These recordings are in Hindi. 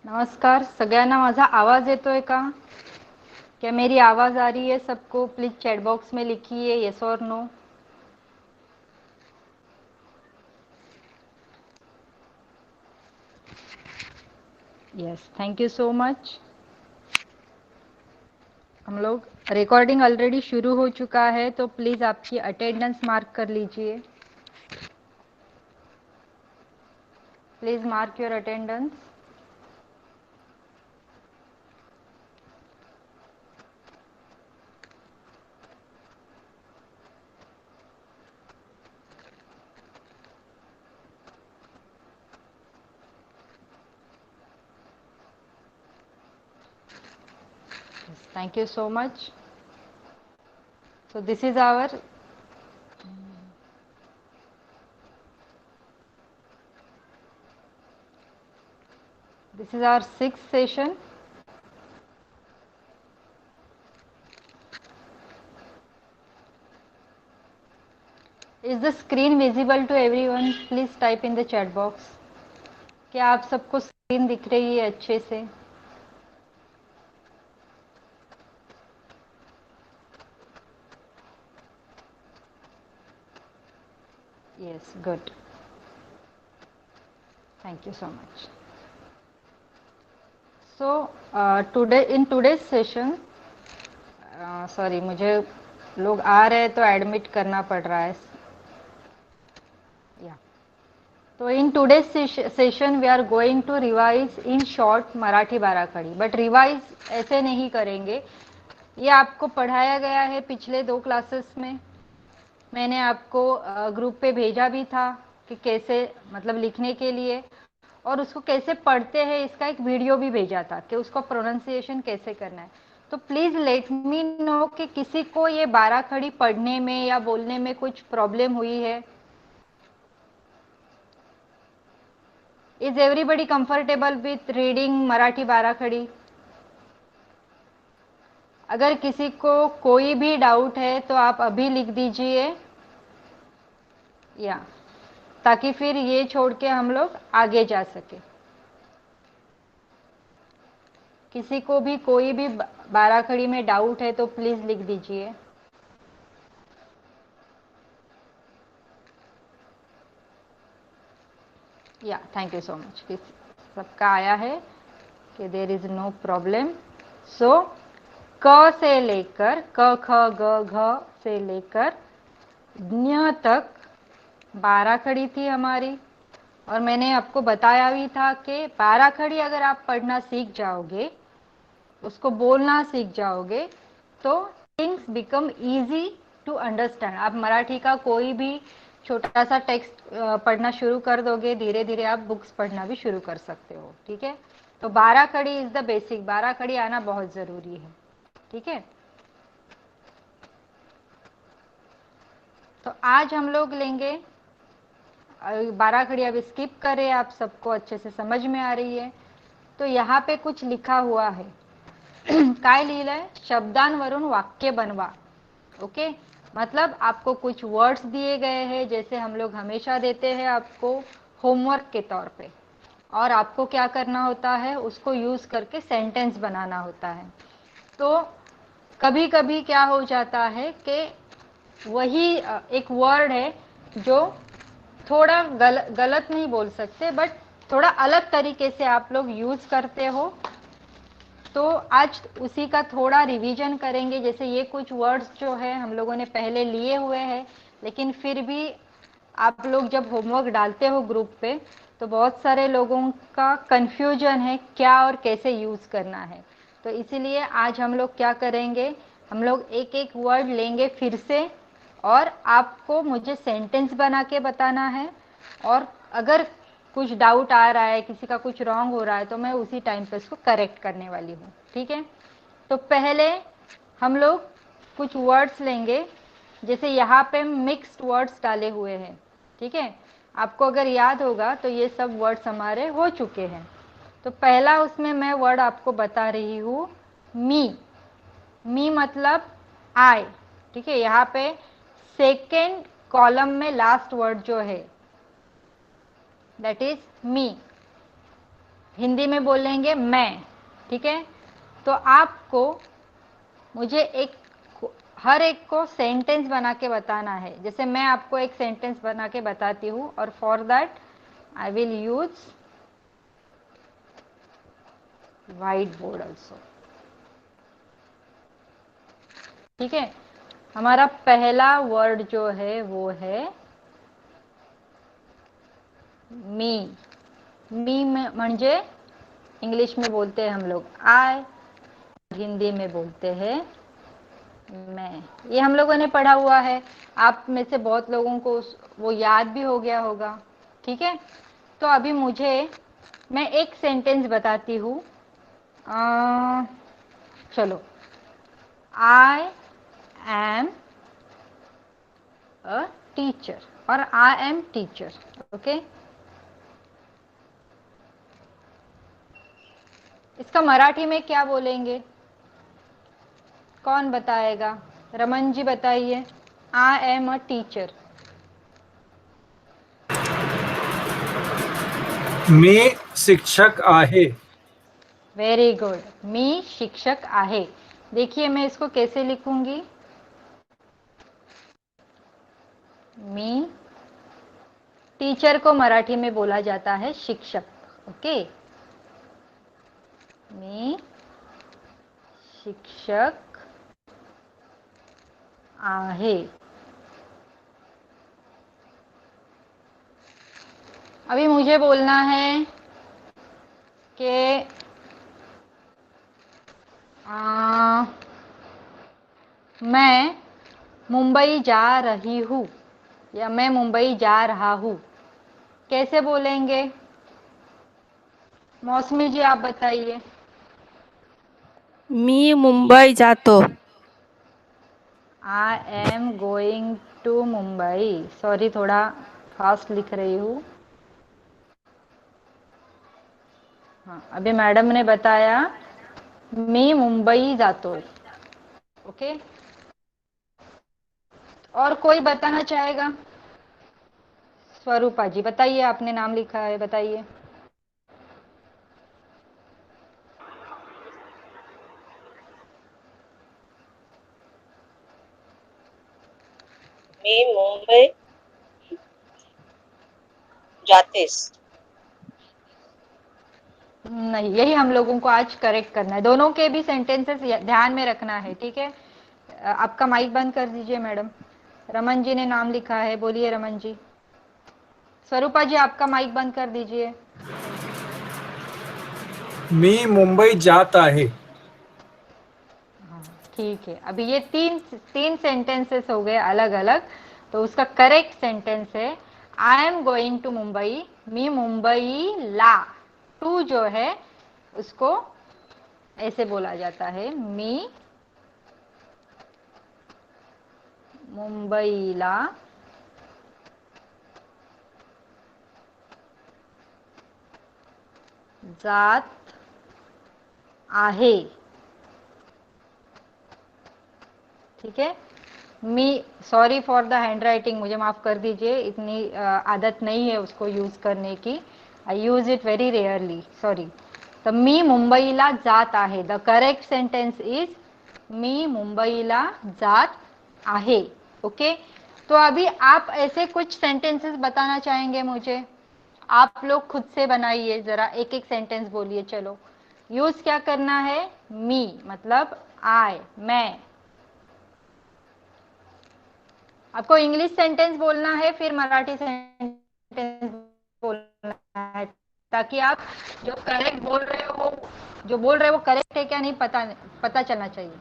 नमस्कार सगळ्यांना. माझा आवाज येतोय का? क्या मेरी आवाज आ रही है सबको? प्लीज चैट बॉक्स में लिखिए यस और no. Yes, thank you so much. हम लोग रिकॉर्डिंग ऑलरेडी शुरू हो चुका है, तो प्लीज़ आपकी अटेंडेंस मार्क कर लीजिए. Please mark your attendance. Thank you so much. So this is our sixth session. Is the screen visible to everyone? Please type in the chat box. क्या आप सबको स्क्रीन दिख रही है अच्छे से? Yes, good. Thank you so much. So in today's session, sorry, मुझे लोग आ रहे हैं तो एडमिट करना पड़ रहा है. या तो in today's session we are going to revise in short Marathi बाराखड़ी. बट रिवाइज ऐसे नहीं करेंगे. ये आपको पढ़ाया गया है पिछले 2 क्लासेस में. मैंने आपको ग्रुप पे भेजा भी था कि कैसे, मतलब लिखने के लिए, और उसको कैसे पढ़ते हैं इसका एक वीडियो भी भेजा था कि उसको प्रोनाउंसिएशन कैसे करना है. तो प्लीज लेट मी नो कि किसी को ये बाराखड़ी पढ़ने में या बोलने में कुछ प्रॉब्लम हुई है. Is everybody comfortable with reading Marathi बाराखड़ी? अगर किसी को कोई भी डाउट है तो आप अभी लिख दीजिए, या ताकि फिर ये छोड़ के हम लोग आगे जा सके. किसी को भी कोई भी बाराखड़ी में डाउट है तो प्लीज लिख दीजिए. या थैंक यू सो मच. सबका आया है कि देर इज नो प्रॉब्लम. सो क से लेकर क ख ग घ से लेकर ज्ञ तक बाराखड़ी थी हमारी. और मैंने आपको बताया भी था कि बाराखड़ी अगर आप पढ़ना सीख जाओगे, उसको बोलना सीख जाओगे, तो things become easy to understand. आप मराठी का कोई भी छोटा सा टेक्स्ट पढ़ना शुरू कर दोगे, धीरे धीरे आप बुक्स पढ़ना भी शुरू कर सकते हो. ठीक है. तो बाराखड़ी इज द बेसिक. बाराखड़ी आना बहुत जरूरी है. ठीक है. तो आज हम लोग लेंगे बाराखड़ी. अब स्किप करें, आप सबको अच्छे से समझ में आ रही है. तो यहाँ पे कुछ लिखा हुआ है. काय लिहिलंय? शब्दांवरून वाक्य बनवा. ओके. मतलब आपको कुछ वर्ड्स दिए गए हैं, जैसे हम लोग हमेशा देते हैं आपको होमवर्क के तौर पे, और आपको क्या करना होता है, उसको यूज करके सेंटेंस बनाना होता है. तो कभी कभी क्या हो जाता है कि वही एक वर्ड है जो थोड़ा गलत नहीं बोल सकते, बट थोड़ा अलग तरीके से आप लोग यूज करते हो. तो आज उसी का थोड़ा रिवीजन करेंगे. जैसे ये कुछ वर्ड्स जो है हम लोगों ने पहले लिए हुए हैं, लेकिन फिर भी आप लोग जब होमवर्क डालते हो ग्रुप पे, तो बहुत सारे लोगों का कंफ्यूजन है क्या और कैसे यूज करना है. तो इसीलिए आज हम लोग क्या करेंगे, हम लोग एक एक वर्ड लेंगे फिर से, और आपको मुझे सेंटेंस बना के बताना है. और अगर कुछ डाउट आ रहा है, किसी का कुछ रॉन्ग हो रहा है, तो मैं उसी टाइम पे उसको करेक्ट करने वाली हूँ. ठीक है. तो पहले हम लोग कुछ वर्ड्स लेंगे. जैसे यहाँ पे मिक्स्ड वर्ड्स डाले हुए हैं. ठीक है. आपको अगर याद होगा तो ये सब वर्ड्स हमारे हो चुके हैं. तो पहला उसमें मैं वर्ड आपको बता रही हूँ, मी. मी मतलब आई. ठीक है. यहाँ पे सेकेंड कॉलम में लास्ट वर्ड जो है दैट इज मी. हिंदी में बोलेंगे मैं, ठीक है। तो आपको मुझे हर एक को सेंटेंस बना के बताना है। जैसे मैं आपको एक सेंटेंस बना के बताती हूँ, और for that I will use white board also, ठीक है। हमारा पहला वर्ड जो है वो है मी। मी म्हणजे इंग्लिश में बोलते हैं हम लोग आई, हिंदी में बोलते हैं मैं। ये हम लोगों ने पढ़ा हुआ है, आप में से बहुत लोगों को वो याद भी हो गया होगा, ठीक है। तो अभी मैं एक सेंटेंस बताती हूँ। चलो, आई एम अ टीचर, और आई एम टीचर, ओके। इसका मराठी में क्या बोलेंगे, कौन बताएगा? रमन जी बताइए। I am a teacher. मी शिक्षक आहे। वेरी गुड, मी शिक्षक आहे। देखिए मैं इसको कैसे लिखूंगी, मी, टीचर को मराठी में बोला जाता है शिक्षक, ओके। मी शिक्षक आहे। अभी मुझे बोलना है कि मैं मुंबई जा रही हूँ, या मैं मुंबई जा रहा हूँ। कैसे बोलेंगे? मौसमी जी आप बताइए। मी मुंबई जातो। I am going to Mumbai. Sorry, थोड़ा फास्ट लिख रही हूँ। हाँ, अभी मैडम ने बताया मी मुंबई जातो, ओके। और कोई बताना चाहेगा? स्वरूपा जी बताइए, आपने नाम लिखा है, बताइए। मी मुंबई जातेस। नहीं, यही हम लोगों को आज करेक्ट करना है। दोनों के भी सेंटेंसेस ध्यान में रखना है, ठीक है। आपका माइक बंद कर दीजिए मैडम। रमन जी ने नाम लिखा है, बोलिए रमन जी। स्वरूपा जी आपका माइक बंद कर दीजिए। मी मुंबई जात आहे। हाँ, ठीक है। अभी ये तीन तीन सेंटेंसेस हो गए अलग अलग। तो उसका करेक्ट सेंटेंस है I am going to Mumbai, मी मुंबई ला। टू जो है उसको ऐसे बोला जाता है, मी मुंबईला जात आहे, ठीक है। मी, sorry for the handwriting, मुझे माफ कर दीजिए, इतनी आदत नहीं है उसको यूज करने की। I use it very rarely, sorry. तो मी मुंबईला जात आहे, द करेक्ट सेंटेंस इज मी मुंबईला जात आहे, ओके। तो अभी आप ऐसे कुछ सेंटेंसेस बताना चाहेंगे मुझे, आप लोग खुद से बनाइए, जरा एक एक सेंटेंस बोलिए। चलो, यूज क्या करना है, मी मतलब आई, मैं। आपको इंग्लिश सेंटेंस बोलना है, फिर मराठी सेंटेंस बोलना है, ताकि आप जो करेक्ट बोल रहे हो, जो बोल रहे हो वो करेक्ट है क्या नहीं पता चलना चाहिए।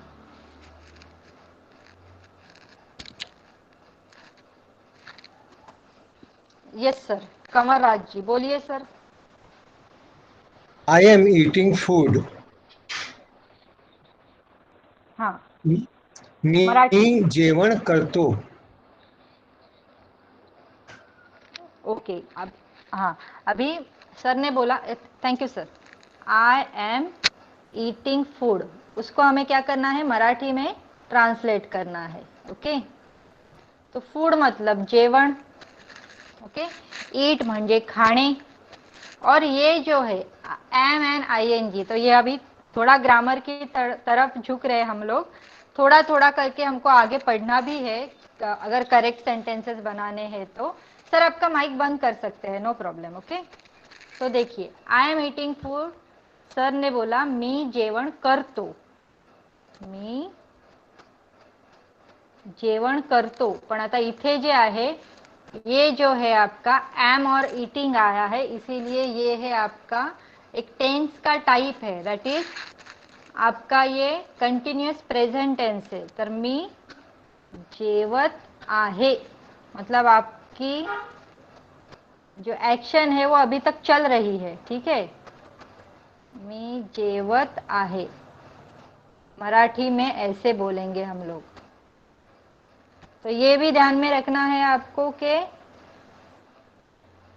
यस सर, कंवर राज जी बोलिए sir. I am eating food. हाँ, मराठी। मी जेवण करतो. ओके, अब हाँ, अभी सर ने बोला, thank you sir, I am eating food, उसको हमें क्या करना है, मराठी में ट्रांसलेट करना है, ओके। तो फूड मतलब जेवण, ओके। ईट म्हणजे खाणे, और ये जो है एम एंड आईएनजी। तो ये अभी थोड़ा ग्रामर की तरफ झुक रहे हम लोग, थोड़ा थोड़ा करके हमको आगे पढ़ना भी है अगर करेक्ट सेंटेंसेस बनाने हैं तो। सर आपका माइक बंद कर सकते हैं, नो प्रॉब्लम, ओके। तो देखिए, I am eating food, sir ने बोला मी जेवण करतो, मी जेवण करतो, पण आता इथे जे आहे ये जो है आपका एम और ईटिंग आया है, इसीलिए ये है आपका एक टेंस का टाइप है, दैट इज आपका ये कंटिन्यूअस प्रेजेंट टेंस है। तर मी जेवत आहे मतलब आपकी जो एक्शन है वो अभी तक चल रही है, ठीक है। मी जेवत आहे, मराठी में ऐसे बोलेंगे हम लोग। तो ये भी ध्यान में रखना है आपको कि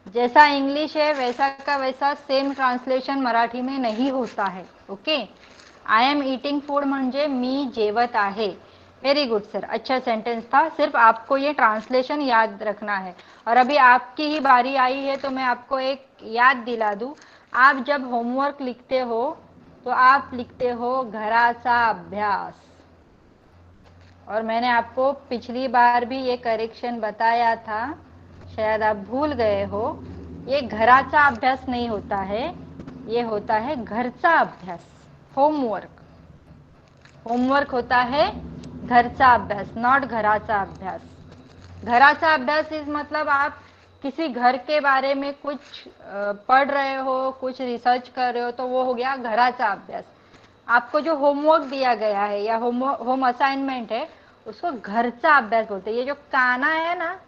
जैसा इंग्लिश है वैसा का वैसा सेम ट्रांसलेशन मराठी में नहीं होता है, okay. I am eating food म्हणजे मी जेवत आहे। वेरी गुड सर, अच्छा सेंटेंस था, सिर्फ आपको ये ट्रांसलेशन याद रखना है। और अभी आपकी ही बारी आई है तो मैं आपको एक याद दिला दूं, आप जब होमवर्क लिखते हो तो आप लिखते हो घराचा अभ्यास, और मैंने आपको पिछली बार भी ये करेक्शन बताया था, शायद आप भूल गए हो। ये घराचा अभ्यास नहीं होता है, ये होता है घरचा अभ्यास, होमवर्क। होमवर्क होता है घरचा अभ्यास, नॉट घराचा अभ्यास। घराचा अभ्यास इज मतलब आप किसी घर के बारे में कुछ पढ़ रहे हो, कुछ रिसर्च कर रहे हो, तो वो हो गया घराचा अभ्यास। आपको जो होमवर्क दिया गया है या होम असाइनमेंट है उसको घरचा अभ्यास बोलते हैं। ये जो काना है ना,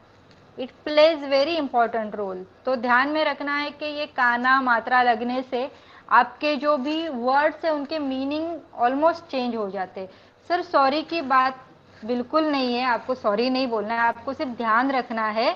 it plays very important role. तो ध्यान में रखना है कि ये काना मात्रा लगने से आपके जो भी वर्ड्स है उनके मीनिंग ऑलमोस्ट चेंज हो जाते। सर सॉरी की बात बिल्कुल नहीं है, आपको सॉरी नहीं बोलना है, आपको सिर्फ ध्यान रखना है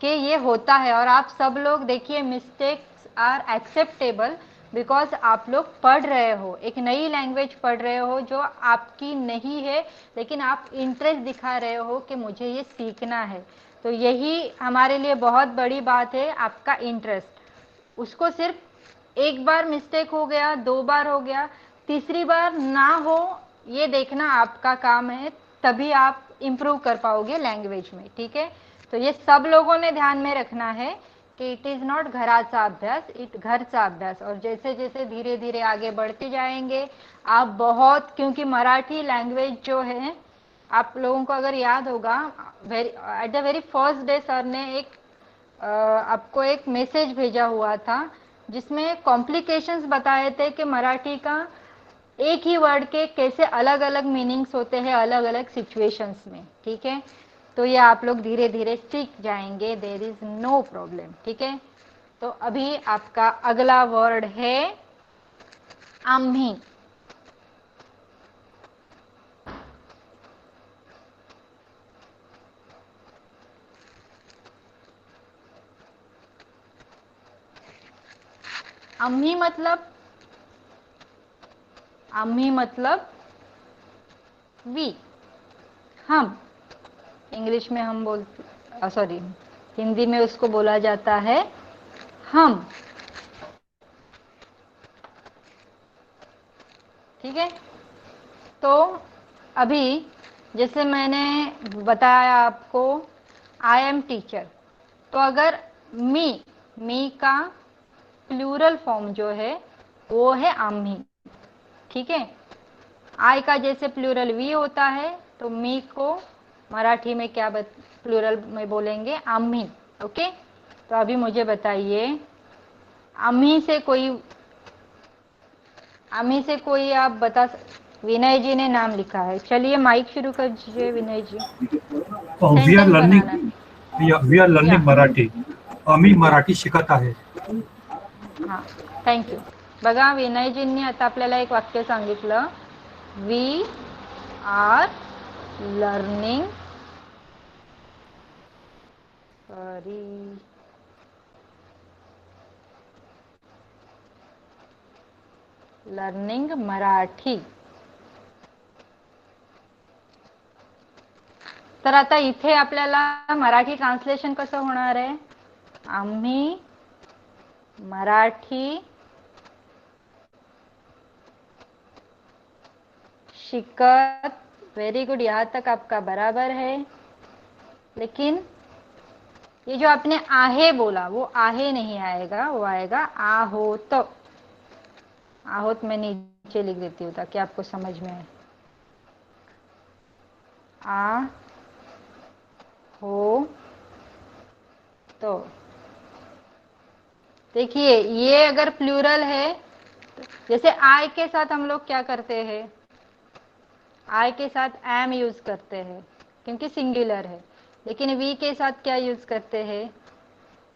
कि ये होता है। और आप सब लोग देखिए, मिस्टेक्स आर एक्सेप्टेबल बिकॉज आप लोग पढ़ रहे हो, एक नई लैंग्वेज पढ़ रहे हो जो आपकी नहीं है, लेकिन आप इंटरेस्ट दिखा रहे हो कि मुझे ये सीखना है। तो यही हमारे लिए बहुत बड़ी बात है, आपका इंटरेस्ट। उसको सिर्फ एक बार मिस्टेक हो गया, 2 बार हो गया, तीसरी बार ना हो ये देखना आपका काम है, तभी आप इम्प्रूव कर पाओगे लैंग्वेज में, ठीक है। तो ये सब लोगों ने ध्यान में रखना है कि इट इज नॉट घराचा अभ्यास, इट घरचा अभ्यास। और जैसे जैसे धीरे धीरे आगे बढ़ते जाएंगे आप बहुत, क्योंकि मराठी लैंग्वेज जो है आप लोगों को अगर याद होगा, at the very first day sir ने आपको एक मैसेज भेजा हुआ था जिसमें कॉम्प्लिकेशंस बताए थे कि मराठी का एक ही वर्ड के कैसे अलग अलग मीनिंग्स होते हैं अलग अलग सिचुएशंस में, ठीक है। तो ये आप लोग धीरे धीरे सीख जाएंगे, देयर इज नो प्रॉब्लम, ठीक है। तो अभी आपका अगला वर्ड है आम्ही। आम्ही मतलब वी, हम। इंग्लिश में हम बोलते, सॉरी हिंदी में उसको बोला जाता है हम, ठीक है। तो अभी जैसे मैंने बताया आपको आई एम टीचर, तो अगर मी का प्लूरल फॉर्म जो है वो है आम्ही, ठीक है। आई का जैसे प्लूरल वी होता है तो मी को मराठी में क्या प्लूरल में बोलेंगे, आम्ही, ओके। तो अभी मुझे बताइए, आम्ही से कोई आप बता, विनय जी ने नाम लिखा है, चलिए माइक शुरू कर दीजिए Vinay ji. We are sentence बनाना है। Learning, we are learning Marathi, आम्ही मराठी शिकत आहे। हां, थँक्यू। बघा विनयजींनी आता आपल्याला एक वाक्य सांगितलं, we are learning, learning Marathi. तर आता इथे आपल्याला मराठी ट्रान्सलेशन कसं होणार आहे, आम्ही मराठी शिकत, वेरी गुड, यहाँ तक आपका बराबर है। लेकिन ये जो आपने आहे बोला वो आहे नहीं आएगा, वो आएगा आहोत। आहोत मैं नीचे लिख देती हूँ ताकि आपको समझ में आए। आ हो तो देखिए, ये अगर प्लूरल है, जैसे आई के साथ हम लोग क्या करते हैं, आई के साथ एम यूज करते हैं क्योंकि सिंगुलर है। लेकिन वी के साथ क्या यूज करते हैं,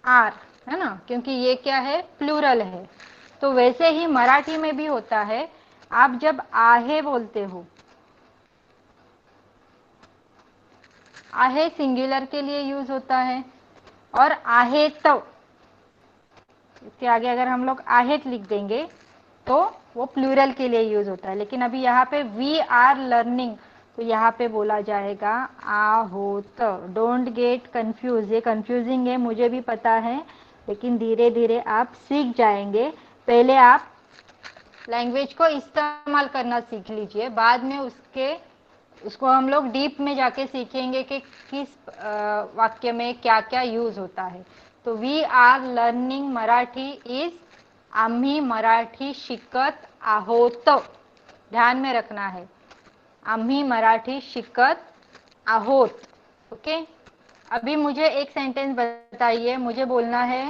आर, है ना, क्योंकि ये क्या है, प्लूरल है। तो वैसे ही मराठी में भी होता है। आप जब आहे बोलते हो, आहे सिंगुलर के लिए यूज होता है, और आहे तो इसके आगे अगर हम लोग आहेत लिख देंगे तो वो प्लूरल के लिए यूज होता है। लेकिन अभी यहाँ पे वी आर लर्निंग, तो यहाँ पे बोला जाएगा आहोत। डोंट गेट कंफ्यूज, ये कंफ्यूजिंग है मुझे भी पता है, लेकिन धीरे धीरे आप सीख जाएंगे। पहले आप लैंग्वेज को इस्तेमाल करना सीख लीजिए, बाद में उसको हम लोग डीप में जाके सीखेंगे कि किस वाक्य में क्या क्या यूज होता है। तो we are learning Marathi is, आम्ही मराठी शिकत आहोत, ध्यान में रखना है, आम्ही मराठी शिकत आहोत। ओके, अभी मुझे एक सेंटेंस बताइए, मुझे बोलना है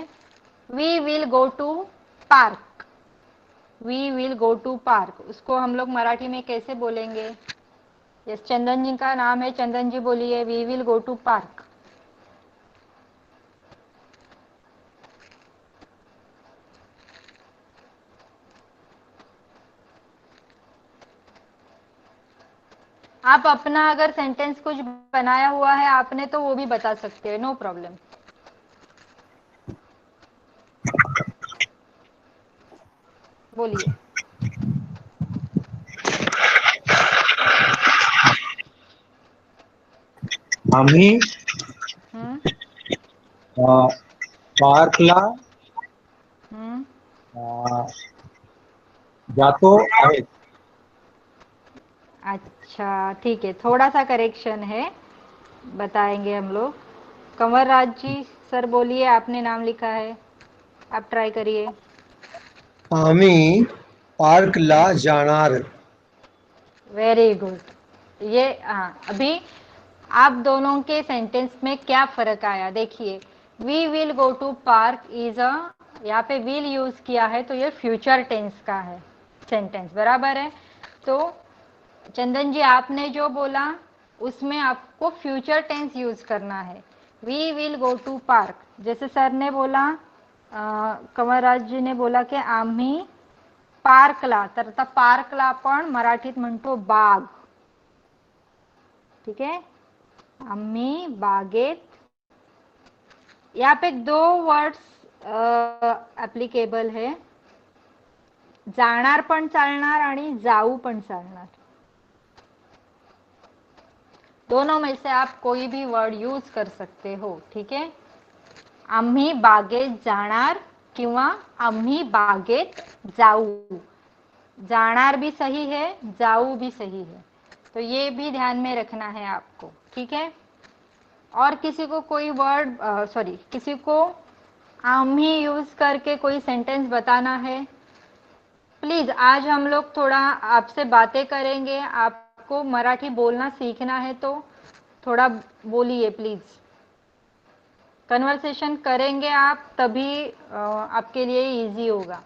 we will go to park. We will go to park, उसको हम लोग मराठी में कैसे बोलेंगे? यस, चंदन जी का नाम है, चंदन जी बोलिए, we will go to park. आप अपना अगर सेंटेंस कुछ बनाया हुआ है आपने तो वो भी बता सकते हैं, नो प्रॉब्लम। बोलिए। आम्ही हम्म पार्कला हम्म अ, जातो आहे. अच्छा ठीक है, थोड़ा सा करेक्शन है, बताएंगे हम लोग। कंवर राज जी सर बोलिए, आपने नाम लिखा है, आप ट्राई करिए। आम्ही पार्कला जाणार. Very good. ये हाँ, अभी आप दोनों के सेंटेंस में क्या फर्क आया देखिए। We will go to park is a, यहाँ पे विल यूज किया है तो ये फ्यूचर टेंस का है सेंटेंस, बराबर है। तो चंदन जी आपने जो बोला उसमें आपको फ्यूचर टेंस यूज करना है, we will go to park. जैसे सर ने बोला, कंवरराज जी ने बोला की आम्ही पार्कला, तर आता पार्कला आपण मराठीत म्हणतो बाग, ठीक है, आम्ही बागेत। यहाँ पे दो वर्ड्स ऍप्लिकेबल है, जाणार पण चालणार आणि जाऊ पण चालणार, दोनों में से आप कोई भी वर्ड यूज कर सकते हो, ठीक है। आम्ही बागेत जाणार किंवा आम्ही बागेत जाऊ, जाणार भी सही है, जाऊ भी सही है, तो ये भी ध्यान में रखना है आपको, ठीक है। और किसी को कोई वर्ड सॉरी, किसी को आम्ही यूज करके कोई सेंटेंस बताना है, प्लीज आज हम लोग थोड़ा आपसे बातें करेंगे, आपको मराठी बोलना सीखना है तो थोड़ा बोलिए प्लीज, कन्वर्सेशन करेंगे आप तभी आपके लिए इजी होगा।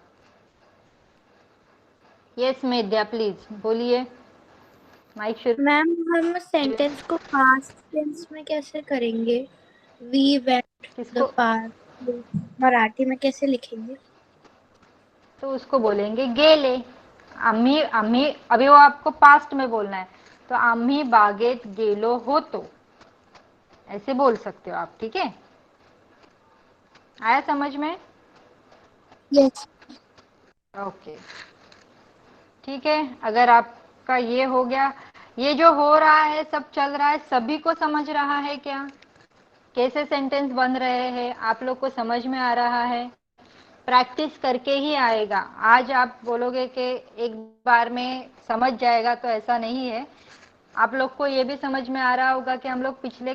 यस मेध्या प्लीज बोलिए, माइक शुरू। मैम हम सेंटेंस को पास्ट टेंस में कैसे करेंगे? वी वेंट टू द किसको? पार्क मराठी में कैसे लिखेंगे? तो उसको बोलेंगे गेले। आम्ही आम्ही अभी वो आपको पास्ट में बोलना है, तो आम्ही बागेत गेलो होतो, ऐसे बोल सकते हो आप, ठीक है। आया समझ में? यस। ओके ठीक है, अगर आपका ये हो गया, ये जो हो रहा है सब चल रहा है, सभी को समझ रहा है क्या? कैसे सेंटेंस बन रहे हैं आप लोग को समझ में आ रहा है? प्रैक्टिस करके ही आएगा। आज आप बोलोगे कि एक बार में समझ जाएगा, तो ऐसा नहीं है। आप लोग को ये भी समझ में आ रहा होगा कि हम लोग पिछले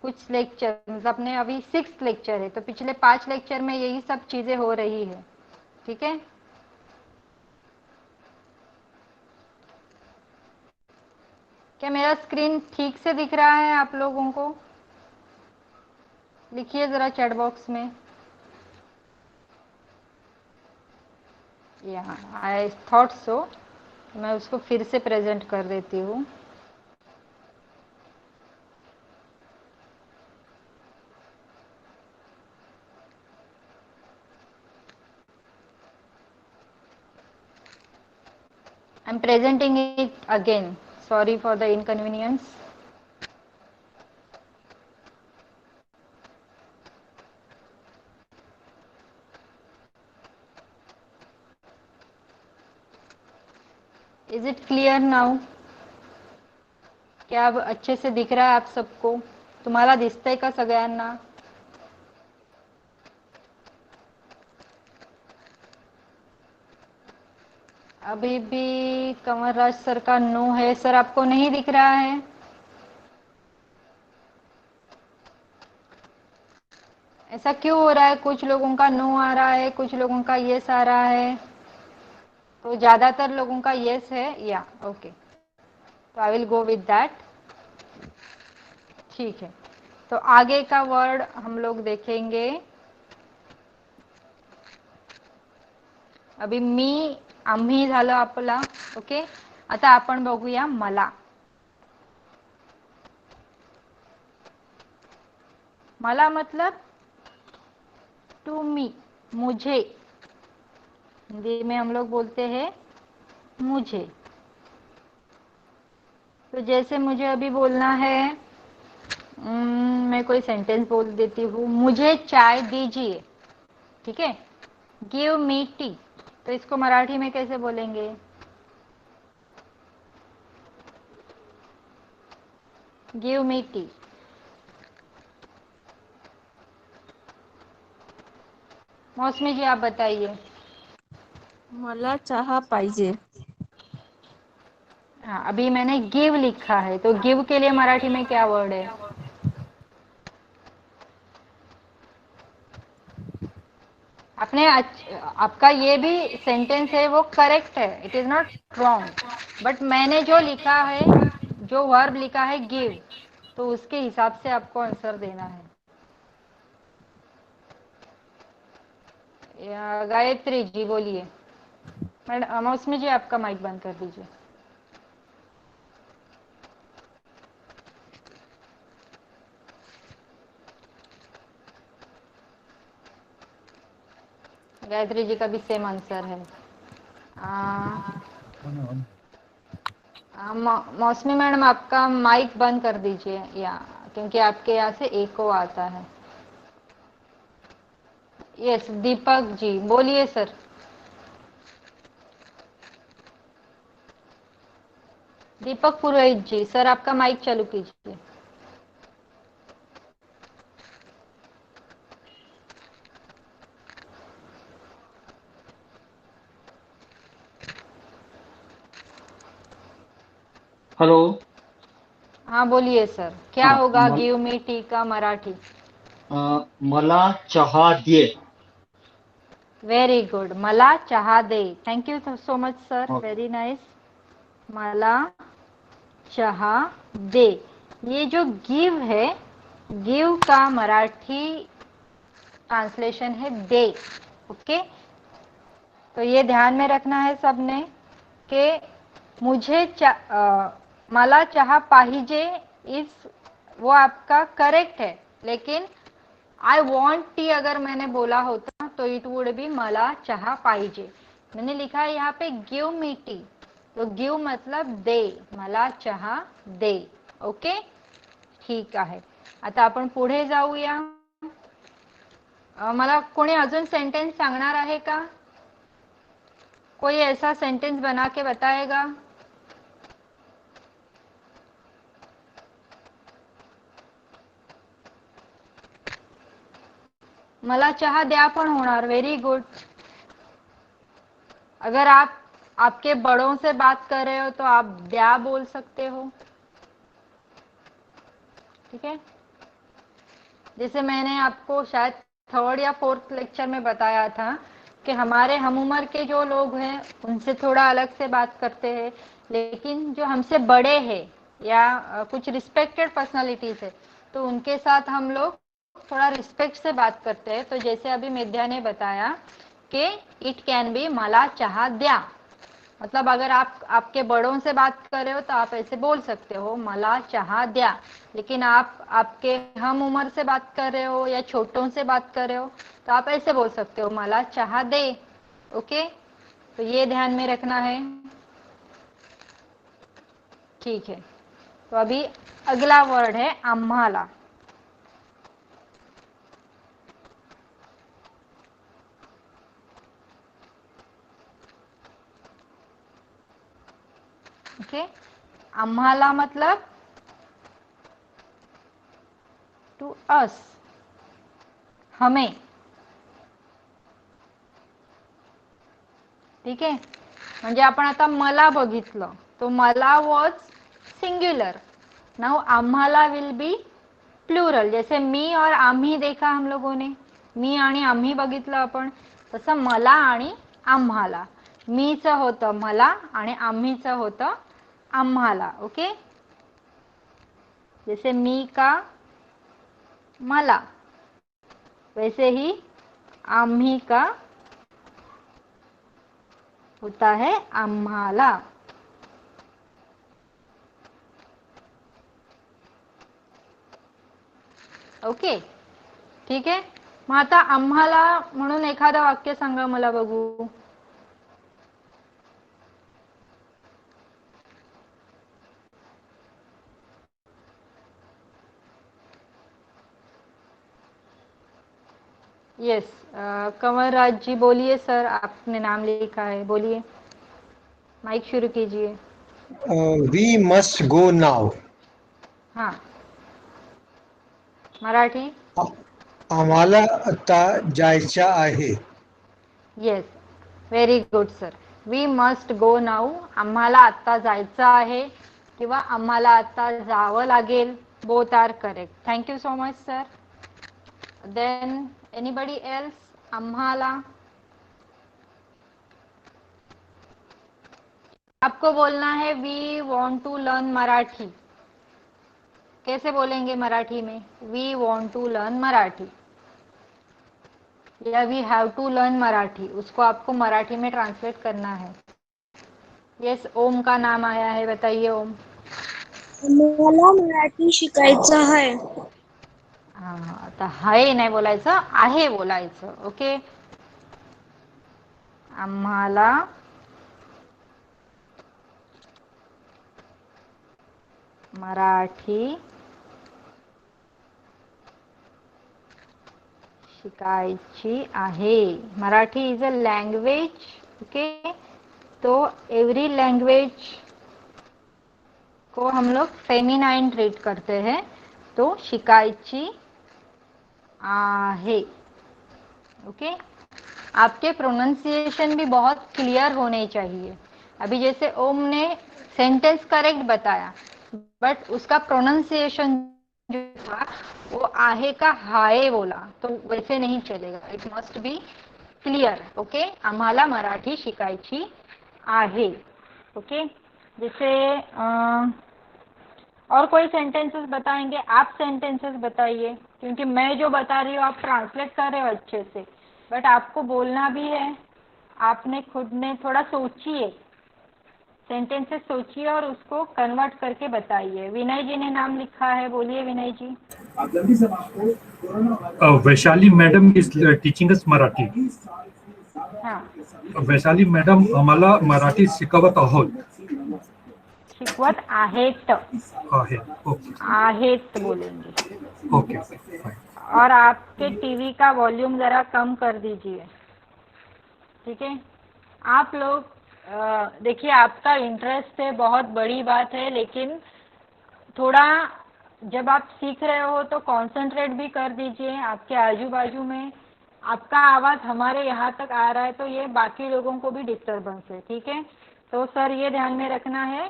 कुछ लेक्चर, मतलब अपने अभी 6th लेक्चर है, तो पिछले 5 लेक्चर में यही सब चीजें हो रही है। ठीक है, क्या मेरा स्क्रीन ठीक से दिख रहा है आप लोगों को? लिखिए जरा चैट बॉक्स में। या आई थॉट सो। मैं उसको फिर से प्रेजेंट कर देती हूँ। I'm presenting it again. Sorry for the inconvenience. Is it clear now? क्या अब अच्छे से दिख रहा है आप सबको? तुम्हाला दिसतंय का सगळ्यांना? अभी भी कंवर राज सर का नो है। सर आपको नहीं दिख रहा है? ऐसा क्यों हो रहा है? कुछ लोगों का नो आ रहा है, कुछ लोगों का यस आ रहा है। तो ज्यादातर लोगों का यस है। या ओके, तो I will go with that. ठीक है, तो आगे का वर्ड हम लोग देखेंगे। अभी मी, आम्ही झालं आपला। ओके, आता आपण बघूया मला। मला मतलब टू मी, मुझे। हिंदी में हम लोग बोलते हैं मुझे। तो जैसे मुझे अभी बोलना है, मैं कोई सेंटेंस बोल देती हूँ, मुझे चाय दीजिए। ठीक है, गिव मी टी। तो इसको मराठी में कैसे बोलेंगे? Give me T. मौसमी जी आप बताइए। मला चहा पाहिजे. हाँ, अभी मैंने गिव लिखा है, तो गिव के लिए मराठी में क्या वर्ड है? आपने आपका ये भी सेंटेंस है वो करेक्ट है, it is not wrong. But मैंने जो लिखा है, जो वर्ब लिखा है गिव, तो उसके हिसाब से आपको आंसर देना है। गायत्री जी बोलिए। मैडम मौसमी जी आपका माइक बंद कर दीजिए। गायत्री जी का भी सेम आंसर है। मौसमी मैडम आपका माइक बंद कर दीजिए, या क्योंकि आपके यहाँ से एको आता है। यस, दीपक जी बोलिए सर। दीपक पुरोहित जी, सर आपका माइक चालू कीजिए। हेलो। हाँ बोलिए सर, क्या हाँ होगा गिव मी टी का मराठी? मला चहा दे. वेरी गुड, मला चहा दे। Thank you so much sir, okay. Very nice. मला चहा दे। ये जो गिव है, गिव का मराठी ट्रांसलेशन है दे। ओके, तो ये ध्यान में रखना है सबने कि मुझे मला चहा पाहिजे इस, वो आपका करेक्ट है, लेकिन आई वॉन्ट टी अगर मैंने बोला होता तो इट वुड बी मला चहा पाहिजे। मैंने लिखा है यहाँ पे गिव मी टी, तो गिव मतलब दे, मला चहा दे। ओके, ठीक आहे। आता आपण पुढे जाऊया। मला कोणी अजून सेंटेन्स सांगणार आहे का? कोई ऐसा सेंटेंस बना के बताएगा? मला चहा द्या पण होणार. Very good. अगर आप आपके बड़ों से बात कर रहे हो तो आप द्या बोल सकते हो. ठीक है. जैसे मैंने आपको शायद 3rd या 4th लेक्चर में बताया था कि हमारे हम उम्र के जो लोग हैं उनसे थोड़ा अलग से बात करते हैं, लेकिन जो हमसे बड़े हैं या कुछ रिस्पेक्टेड पर्सनालिटीज है तो उनके साथ हम लोग थोड़ा रिस्पेक्ट से बात करते हैं. तो जैसे अभी मेध्या ने बताया कि इट कैन बी मला चहा द्या, मतलब अगर आप आपके बड़ों से बात कर रहे हो तो आप ऐसे बोल सकते हो मला चहा द्या. लेकिन आप आपके हम उम्र से बात कर रहे हो या छोटों से बात कर रहे हो तो आप ऐसे बोल सकते हो मला चहा दे. ओके, तो ये ध्यान में रखना है. ठीक है. तो अभी अगला वर्ड है आम्हाला. ओके. आम्हाला मतलब टू अस, हमें. ठीक आहे. म्हणजे आपण आता मला बघितलं तो मला वॉज सिंगुलर. नाउ आम्हाला विल बी प्लुरल. जैसे मी और आम्ही देखा हम लोगों ने, मी आणि आम्ही बघितलं आपण, तसं मला आणि आम्हाला. मीचं होतं मला आणि आम्हीचं होतं आम्हाला. ओके. जैसे मी का मला, वैसे ही आम्ही का होता है आम्हाला. ओके. ठीक आहे. मग आता आम्हाला म्हणून एखादं वाक्य सांगा मला बघू. यस, कंवर राज जी बोलिए. सर आपने नाम लिखा है, बोलिए. माइक शुरू कीजिए. We must go now. हाँ, मराठी. आम्हाला आता जायचं आहे. Yes, very good sir. We must go now. आम्हाला आता जायचं आहे किंवा आम्हाला आता जावं लागेल. Both are correct. Thank you so much sir. Then anybody else. आम्हाला आपको बोलना है we want to learn Marathi. कैसे बोलेंगे मराठी में? We want to learn Marathi या we have to learn Marathi, उसको आपको मराठी में ट्रांसलेट करना है. यस, ओम का नाम आया है, बताइए ओम. मला मराठी शिकायचं आहे. हा, आता हाय नाही बोलायचं, आहे बोलायचं. ओके. आम्हाला मराठी शिकायची आहे. Marathi is a language. Okay. तो एवरी लैंग्वेज को हम लोग फेमिनाइन ट्रीट करते हैं. तो शिकायची आहे. ओके. आपके प्रोनाउंसिएशन भी बहुत क्लियर होने चाहिए. अभी जैसे ओम ने सेंटेंस करेक्ट बताया, बट उसका प्रोनाउंसिएशन जो था वो आहे का हाय बोला, तो वैसे नहीं चलेगा. It must be clear. Okay. आम्हाला मराठी शिकायची आहे. ओके. जैसे और कोई सेंटेंसेस बताएंगे? आप सेंटेंसेस बताइए, क्योंकि मैं जो बता रही हूँ आप ट्रांसलेट कर रहे हो अच्छे से, बट आपको बोलना भी है. आपने खुद ने थोड़ा सोचिए, सेंटेंसेस सोचिए और उसको कन्वर्ट करके बताइए. विनय जी ने नाम लिखा है, बोलिए Vinay ji. Vaishali madam is teaching us Marathi. हाँ, वैशाली मैडम आम्हाला मराठी शिकवत आहोत. शिकवत आहेत. ओके. आहेत बोलेंगे. ओके. और आपके टीवी का वॉल्यूम जरा कम कर दीजिए. ठीक है. आप लोग देखिए, आपका इंटरेस्ट है, बहुत बड़ी बात है, लेकिन थोड़ा जब आप सीख रहे हो तो कंसंट्रेट भी कर दीजिए. आपके आजू बाजू में आपका आवाज हमारे यहाँ तक आ रहा है तो ये बाकी लोगों को भी डिस्टर्बन्स है, ठीक है। तो सर ये ध्यान में रखना है,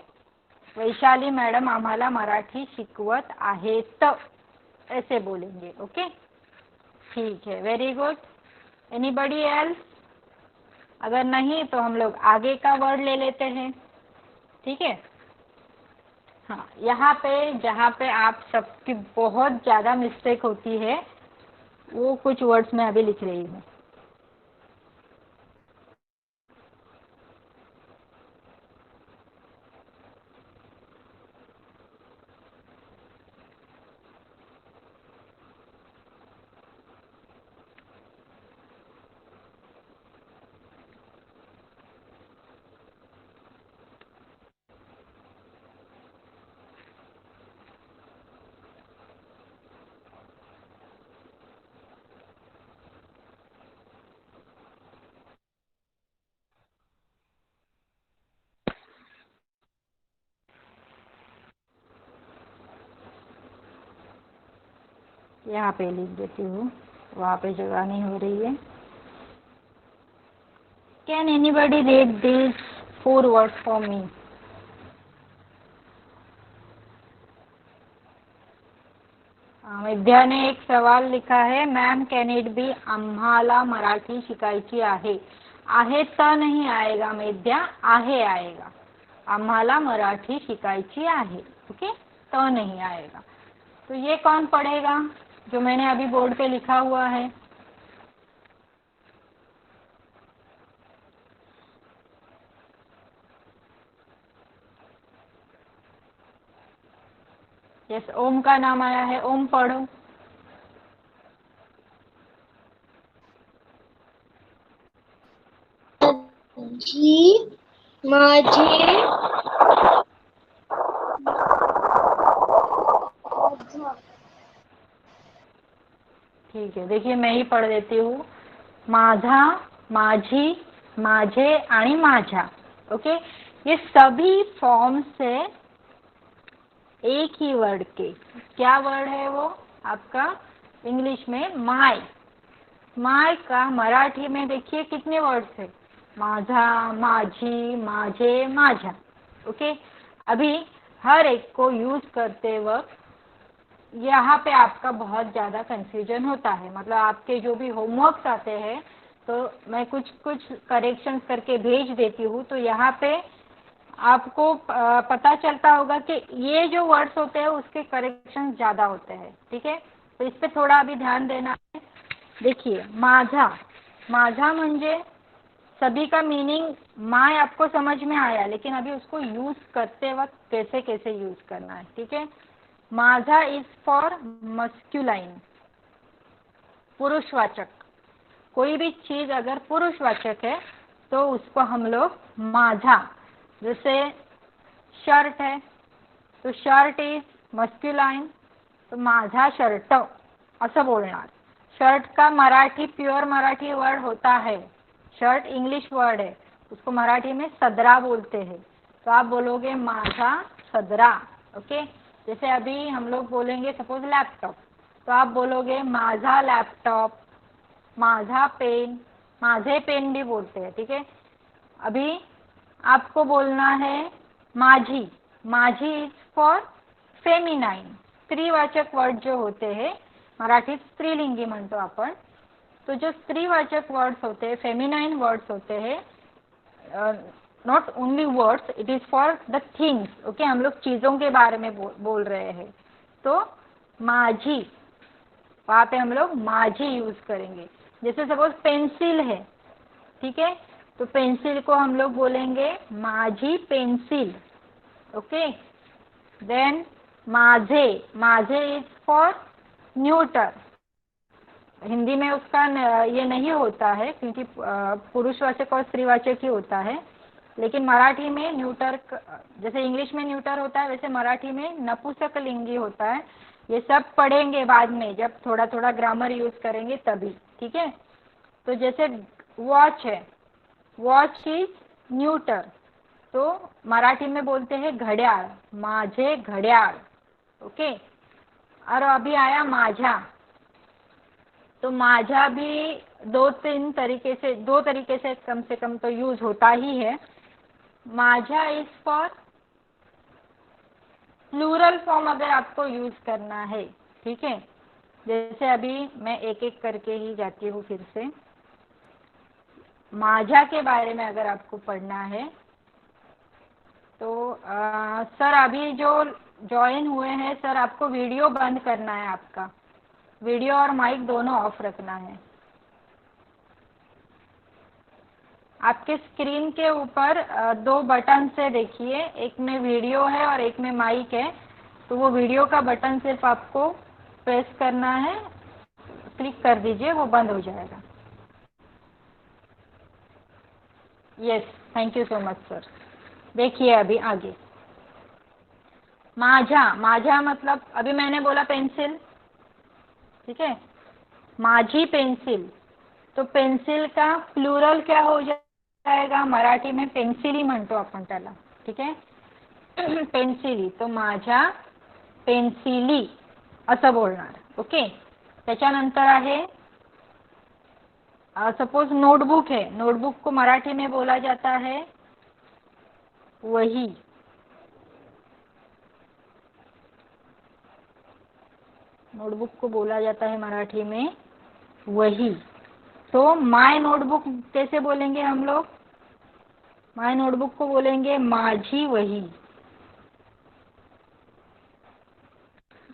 वैशाली मैडम आम्हाला मराठी शिकवत आहेत, ऐसे बोलेंगे। ओके, ठीक है, वेरी गुड। Anybody else? अगर नहीं तो हम लोग आगे का वर्ड ले लेते हैं, ठीक है। हाँ, यहाँ पे जहाँ पे आप सबकी बहुत ज़्यादा मिस्टेक होती है वो कुछ वर्ड्स मैं अभी लिख रही हूँ। यहाँ पे लिख देती हूँ, वहाँ पे जगह नहीं हो रही है। Can anybody read this 4 words for me? Vidya ने एक सवाल लिखा है, मैम कैन इट बी आम्हाला मराठी शिकायची आहे तर नहीं आएगा विद्या, आहे आएगा। आम्हाला मराठी शिकायची आहे, ओके, तो नहीं आएगा। तो ये कौन पढ़ेगा जो मैंने अभी बोर्ड पे लिखा हुआ है? यस, ओम का नाम आया है, ओम पढ़ो। जी माझे ठीक है, देखिए मैं ही पढ़ देती हूँ। माझा, माझी, माझे आणि माझा, ओके, ये सभी फॉर्म्स है एक ही वर्ड के। क्या वर्ड है वो आपका? इंग्लिश में माय। माय का मराठी में देखिए कितने वर्ड्स है? माझा, माझी, माझे, माझा, ओके। अभी हर एक को यूज करते वक्त यहाँ पे आपका बहुत ज़्यादा कंफ्यूजन होता है, मतलब आपके जो भी होमवर्क्स आते हैं तो मैं कुछ करेक्शंस करके भेज देती हूँ, तो यहाँ पे आपको पता चलता होगा कि ये जो वर्ड्स होते हैं उसके करेक्शन ज़्यादा होते हैं, ठीक है। तो इस पे थोड़ा अभी ध्यान देना है। देखिए माझा, माझा म्हणजे सभी का मीनिंग माय आपको समझ में आया, लेकिन अभी उसको यूज करते वक्त कैसे कैसे यूज करना है, ठीक है। माझा इज फॉर मस्क्यूलाइन, पुरुषवाचक। कोई भी चीज अगर पुरुषवाचक है तो उसको हम लोग माझा, जैसे शर्ट है तो शर्ट इज मस्क्यूलाइन, तो माझा शर्ट असं बोलणार। शर्ट का मराठी प्योर मराठी वर्ड होता है, शर्ट इंग्लिश वर्ड है, उसको मराठी में सदरा बोलते हैं, तो आप बोलोगे माझा सदरा, ओके। जैसे अभी हम लोग बोलेंगे सपोज लैपटॉप, तो आप बोलोगे माझा लैपटॉप, माझा पेन, माझे पेन भी बोलते हैं, ठीक है। अभी आपको बोलना है माझी, माझी इज फॉर फेमिनाइन, स्त्रीवाचक वर्ड जो होते हैं, मराठीत स्त्रीलिंगी म्हणतो आपण, तो जो स्त्रीवाचक वर्ड्स होते हैं, फेमिनाइन वर्ड्स होते हैं, not only words, it is for the things, okay. हम लोग चीज़ों के बारे में बोल रहे हैं, तो माझी, वहाँ पे हम लोग माझी यूज करेंगे। जैसे सपोज पेंसिल है, ठीक है, तो पेंसिल को हम लोग बोलेंगे माझी पेंसिल, ओके। देन माझे, माझे इज फॉर न्यूटर, हिंदी में उसका ये नहीं होता है क्योंकि पुरुषवाचक और स्त्रीवाचक ही होता है, लेकिन मराठी में न्यूटर, जैसे इंग्लिश में न्यूटर होता है वैसे मराठी में नपुंसकलिंगी होता है। ये सब पढ़ेंगे बाद में, जब थोड़ा थोड़ा ग्रामर यूज करेंगे तभी, ठीक है। तो जैसे वॉच है, वॉच इज न्यूटर, तो मराठी में बोलते हैं घड्याळ, माझे घड्याळ, ओके। और अभी आया माझा, तो माझा भी दो तरीके से कम से कम तो यूज होता ही है. माझा इज फॉर प्लूरल फॉर्म अगर आपको यूज करना है. ठीक है, जैसे अभी मैं एक एक करके ही जाती हूँ फिर से. माझा के बारे में अगर आपको पढ़ना है तो सर अभी जो ज्वाइन हुए हैं सर, आपको वीडियो बंद करना है. आपका वीडियो और माइक दोनों ऑफ रखना है. आपके स्क्रीन के ऊपर दो बटन से देखिए, एक में वीडियो है और एक में माइक है. तो वो वीडियो का बटन सिर्फ आपको प्रेस करना है, क्लिक कर दीजिए, वो बंद हो जाएगा. Yes, thank you so much sir. देखिए अभी आगे माझा मतलब अभी मैंने बोला पेंसिल. ठीक है, माझी पेंसिल. तो पेंसिल का प्लुरल क्या हो जाएगा? मराठी में पेन्सिली म्हणतो आपण त्याला. ठीक आहे, पेन्सिली. तो माझ्या पेन्सिली असं बोलणार. ओके. त्याच्यानंतर आहे सपोज नोटबुक है. नोटबुक को मराठी में बोला जाता है वही. नोटबुक को बोला जाता है मराठी में वही. तो माय नोटबुक कैसे बोलेंगे हम लोग? माय नोटबुक को बोलेंगे माझी वही.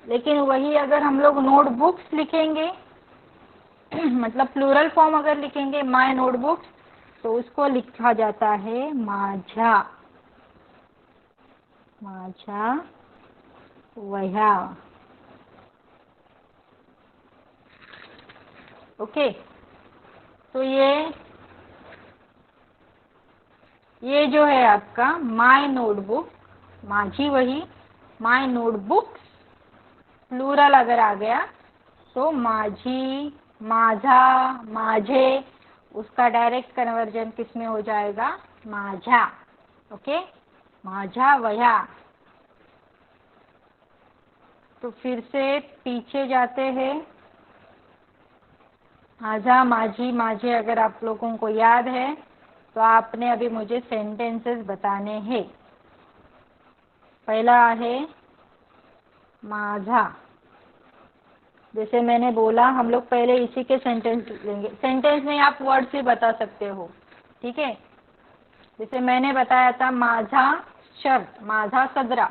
लेकिन वही अगर हम लोग नोटबुक्स लिखेंगे मतलब प्लूरल फॉर्म अगर लिखेंगे माय नोटबुक्स, तो उसको लिखा जाता है माझा. माझा वह्या. ओके. तो ये जो है आपका माय नोटबुक, माझी वही, माय नोटबुक्स. प्लूरल अगर आ गया तो माझी, माझा, माझे, उसका डायरेक्ट कन्वर्जन किस में हो जाएगा? माझा. ओके, माझा वह्या. तो फिर से पीछे जाते हैं. माझा, माझी, माझे अगर आप लोगों को याद है तो आपने अभी मुझे सेंटेंसेस बताने हैं. पहला है माझा. जैसे मैंने बोला, हम लोग पहले इसी के सेंटेंस लेंगे. सेंटेंस में आप वर्ड से बता सकते हो. ठीक है, जैसे मैंने बताया था माझा शर्ट, माझा सदरा.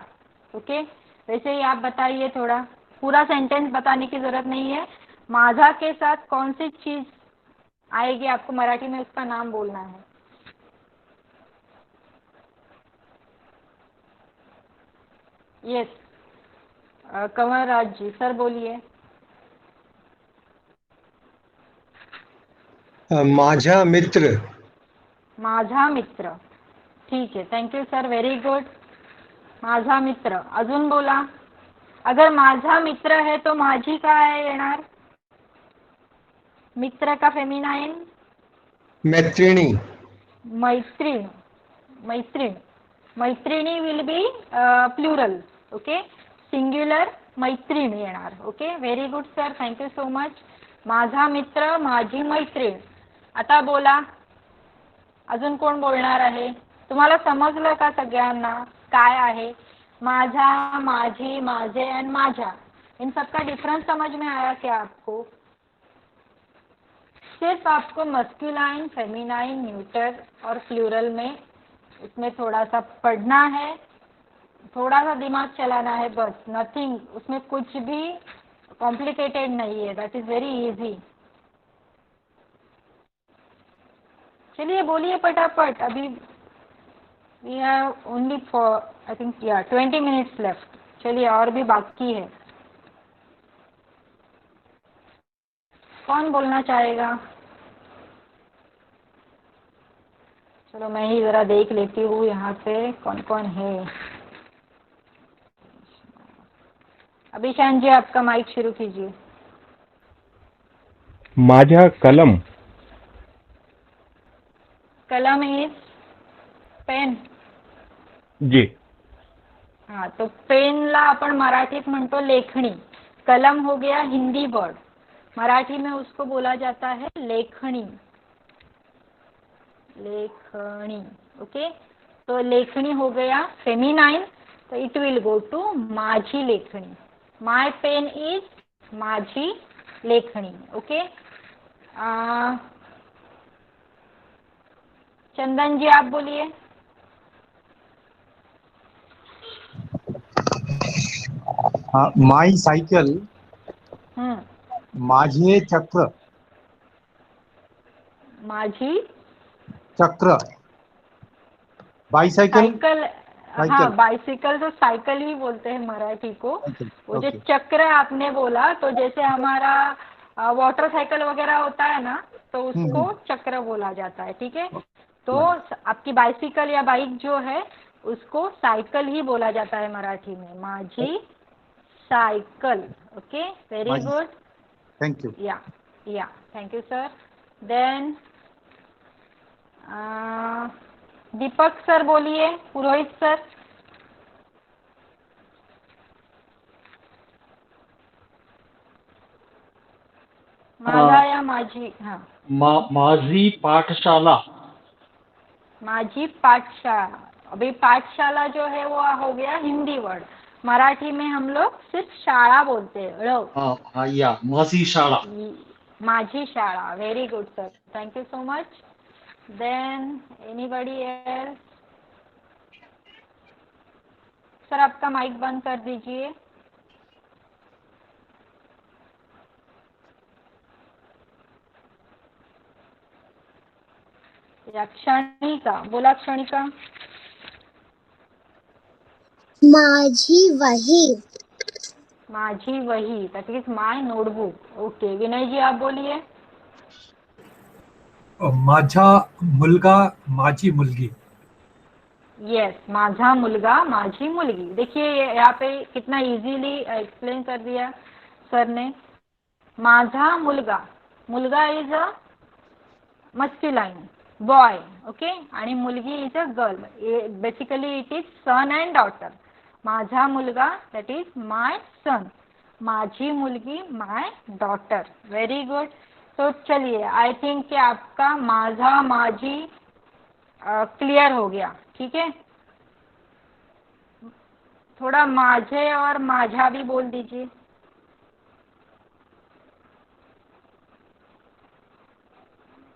ओके, वैसे ही आप बताइए. थोड़ा पूरा सेंटेंस बताने की जरूरत नहीं है. माझा के साथ कौन सी चीज आएगी आपको मराठी में, उसका नाम बोलना है. यस, कंवर राज जी सर बोलिए. माझा मित्र. माझा मित्र. ठीक है, thank you sir, very good. माझा मित्र. अजून बोला. अगर माझा मित्र है तो माझी काय येणार? मित्र का फेमिनाइन? मैत्रिणी. मैत्रीण. मैत्रीण. मैत्रिणी will be plural. Okay, singular मैत्रीण येणार. Okay, very good sir, thank you so much. माझा मित्र, माझी मैत्रीण. आता बोला, अजून कोण बोलणार आहे? तुम्हाला समजलं का सगळ्यांना काय आहे? माझा, माझी, माझे एंड माझा, इन सबका डिफरेंस समझ में आया क्या आपको? सिर्फ आपको मस्कुलाइन, फेमिनाइन, न्यूटर और प्लूरल में उसमें थोड़ा सा पढ़ना है, थोड़ा सा दिमाग चलाना है, बस. नथिंग, उसमें कुछ भी कॉम्प्लिकेटेड नहीं है. That is very easy. चलिए बोलिए फटाफट. अभी we have only for I think 20 minutes left. चलिए, और भी बाकी है. कौन बोलना चाहेगा? चलो मैं ही जरा देख लेती हूँ यहाँ पे कौन कौन है. अभिशान जी, आपका माइक शुरू कीजिए. माझा कलम. कलम इज पेन. जी. हाँ, तो पेनला आपण मराठीत म्हणतो लेखणी. कलम हो गया हिंदी वर्ड. मराठी में उसको बोला जाता है लेखनी। लेखनी, ओके। तो लेखनी हो गया फेमिनाइन, तो इट विल गो टू माझी लेखनी। माय पेन इज माझी लेखनी, ओके। चंदन जी आप बोलिए। माई सायकल, माझे चक्र, माझी चक्र, बाईसाइकिल, साइकिल। हाँ, साइकिल, बाइसिकल तो साइकिल ही बोलते हैं मराठी को। साइकिल, वो जो ओके। चक्र आपने बोला, तो जैसे हमारा वाटर साइकिल वगैरह होता है ना, तो उसको चक्र बोला जाता है, ठीक है। तो आपकी बाइसिकल या बाइक जो है उसको साइकिल ही बोला जाता है मराठी में, माझी साइकिल, ओके। वेरी माझी, गुड। Thank you. या thank you sir. Then Deepak sir बोलिए, पुरोहित सर। माझा या माझी, हाँ। माझी पाठशाला, माझी पाठशाला। अभी पाठशाला जो है वो हो गया हिंदी वर्ड। मराठी में हम लोग सिर्फ शाळा बोलते हैं, या माझी शाळा। माझी शाळा। Very good sir, thank you so much. Then anybody else? Sir आपका माइक बंद कर दीजिए। या क्षणिका, बोला क्षणिका। माझी वही, माझी वही, that is my notebook, okay. Vinay ji आप बोलिए। माझा मुलगा, माझी मुलगी। यस, माझा मुलगा माझी मुलगी। देखिए यहाँ पे कितना इजीली एक्सप्लेन कर दिया सर ने। माझा मुलगा, मुलगा is a masculine boy, okay, आणि मुलगी is a girl. Basically it is son and daughter. माझा मुलगा दैट इज माय सन, माझी मुलगी माय डॉटर। Very good. तो चलिए, आई थिंक कि आपका माझा माझी क्लियर हो गया, ठीक है। थोड़ा माझे और माझा भी बोल दीजिए।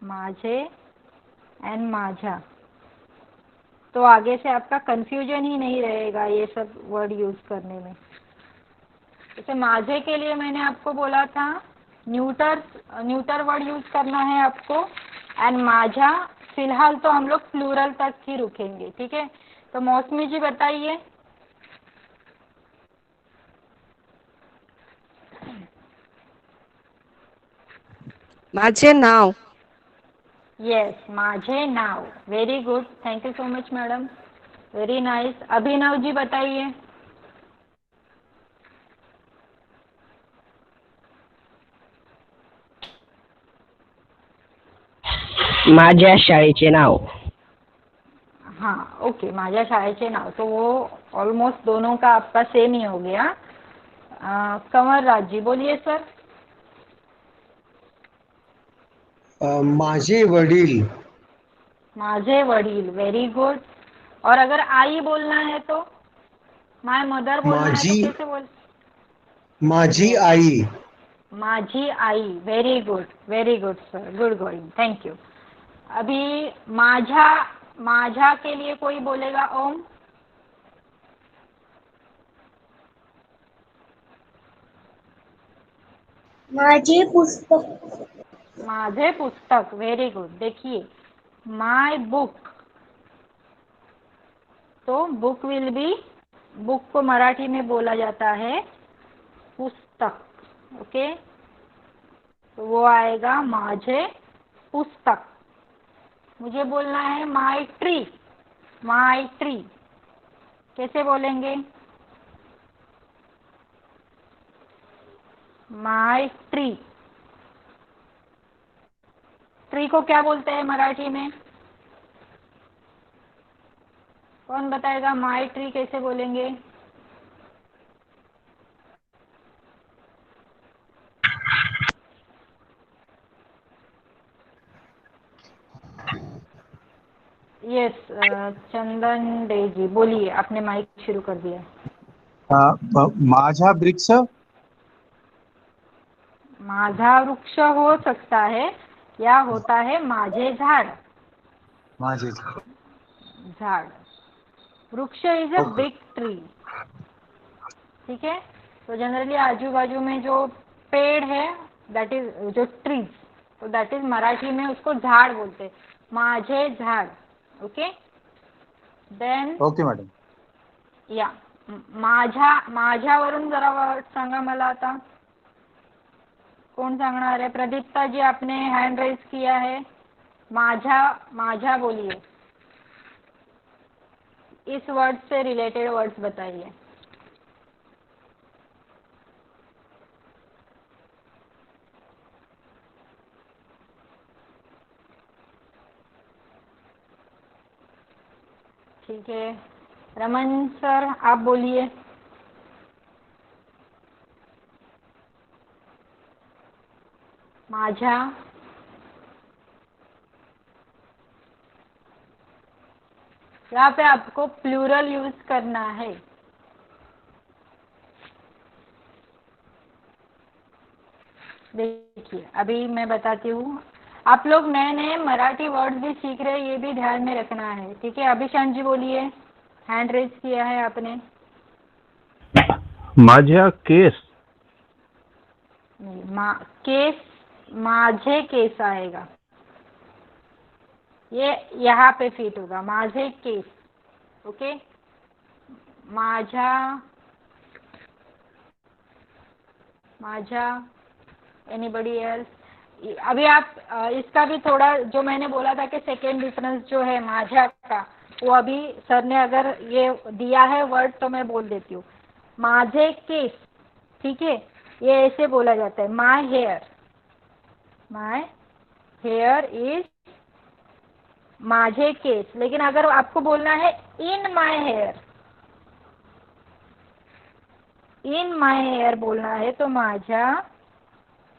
माझे एंड माझा, तो आगे से आपका कंफ्यूजन ही नहीं रहेगा ये सब वर्ड यूज करने में। जैसे माझे के लिए मैंने आपको बोला था न्यूटर वर्ड यूज करना है आपको, एंड माझा फिलहाल तो हम लोग प्लूरल तक ही रुकेंगे, ठीक है। तो मौसमी जी बताइए। माझे नाव, यस, माझे नाव। Very good, thank you so much madam, very nice. Abhinav ji बताइए। माझ्या शाळेचे नाव, हाँ ओके, माझ्या शाळेचे नाव। तो वो ऑलमोस्ट दोनों का आपका सेम ही हो गया। कंवर राज जी बोलिए सर। माझे वडील, माझे वडील, वेरी गुड। और अगर आई बोलना है तो, माय मदर बोलना है तो माझी कैसे बोल? माझी Yes, आई, माझी आई। Very good sir, good going, thank you. अभी माझा, माझा के लिए कोई बोलेगा ओम? माझे पुस्तक, माझे पुस्तक, वेरी गुड। देखिए माय बुक, तो बुक विल बी, बुक को मराठी में बोला जाता है पुस्तक, ओके। तो वो आएगा माझे पुस्तक। मुझे बोलना है माय ट्री, माय ट्री कैसे बोलेंगे? माय ट्री, ट्री को क्या बोलते हैं मराठी में? कौन बताएगा माय ट्री कैसे बोलेंगे? यस, चंदन डे जी बोलिए, आपने माइक शुरू कर दिया। माझा वृक्ष, माझा वृक्ष हो सकता है, या होता है माझे झाड़। माझे झाड़, वृक्ष is a okay big tree. ठीक है, तो जनरली आजू बाजू में जो पेड़ है, दैट इज जो ट्रीज, तो दैट इज मराठी में उसको झाड़ बोलते, माझे झाड़। Okay, then okay madam. या माझ्यावरून जरा वर्ड सांगा मला आता. कोण सांगणार है? प्रदीप्ता जी, आपने हैंड रेज किया है. माझा बोलिए, इस वर्ड से रिलेटेड वर्ड्स बताइए. ठीक है, रमन सर आप बोलिए. माझा, यहाँ पे आपको प्लूरल यूज करना है. देखिए अभी मैं बताती हूँ, आप लोग नए नए मराठी वर्ड्स भी सीख रहे हैं, ये भी ध्यान में रखना है. ठीक है, अभिशांत जी बोलिए, हैंड रेज किया है आपने. माझा केस. नहीं, केस, माझे केस आएगा, ये यहाँ पे फिट होगा, माझे केस. ओके, माझा, एनीबडी एल्स. अभी आप इसका भी थोड़ा, जो मैंने बोला था कि सेकेंड डिफरेंस जो है माझा का, वो अभी सर ने अगर ये दिया है वर्ड तो मैं बोल देती हूँ. माझे केस, ठीक है, ये ऐसे बोला जाता है, माय हेयर इज माझे केस. लेकिन अगर आपको बोलना है इन माय हेयर बोलना है तो माझा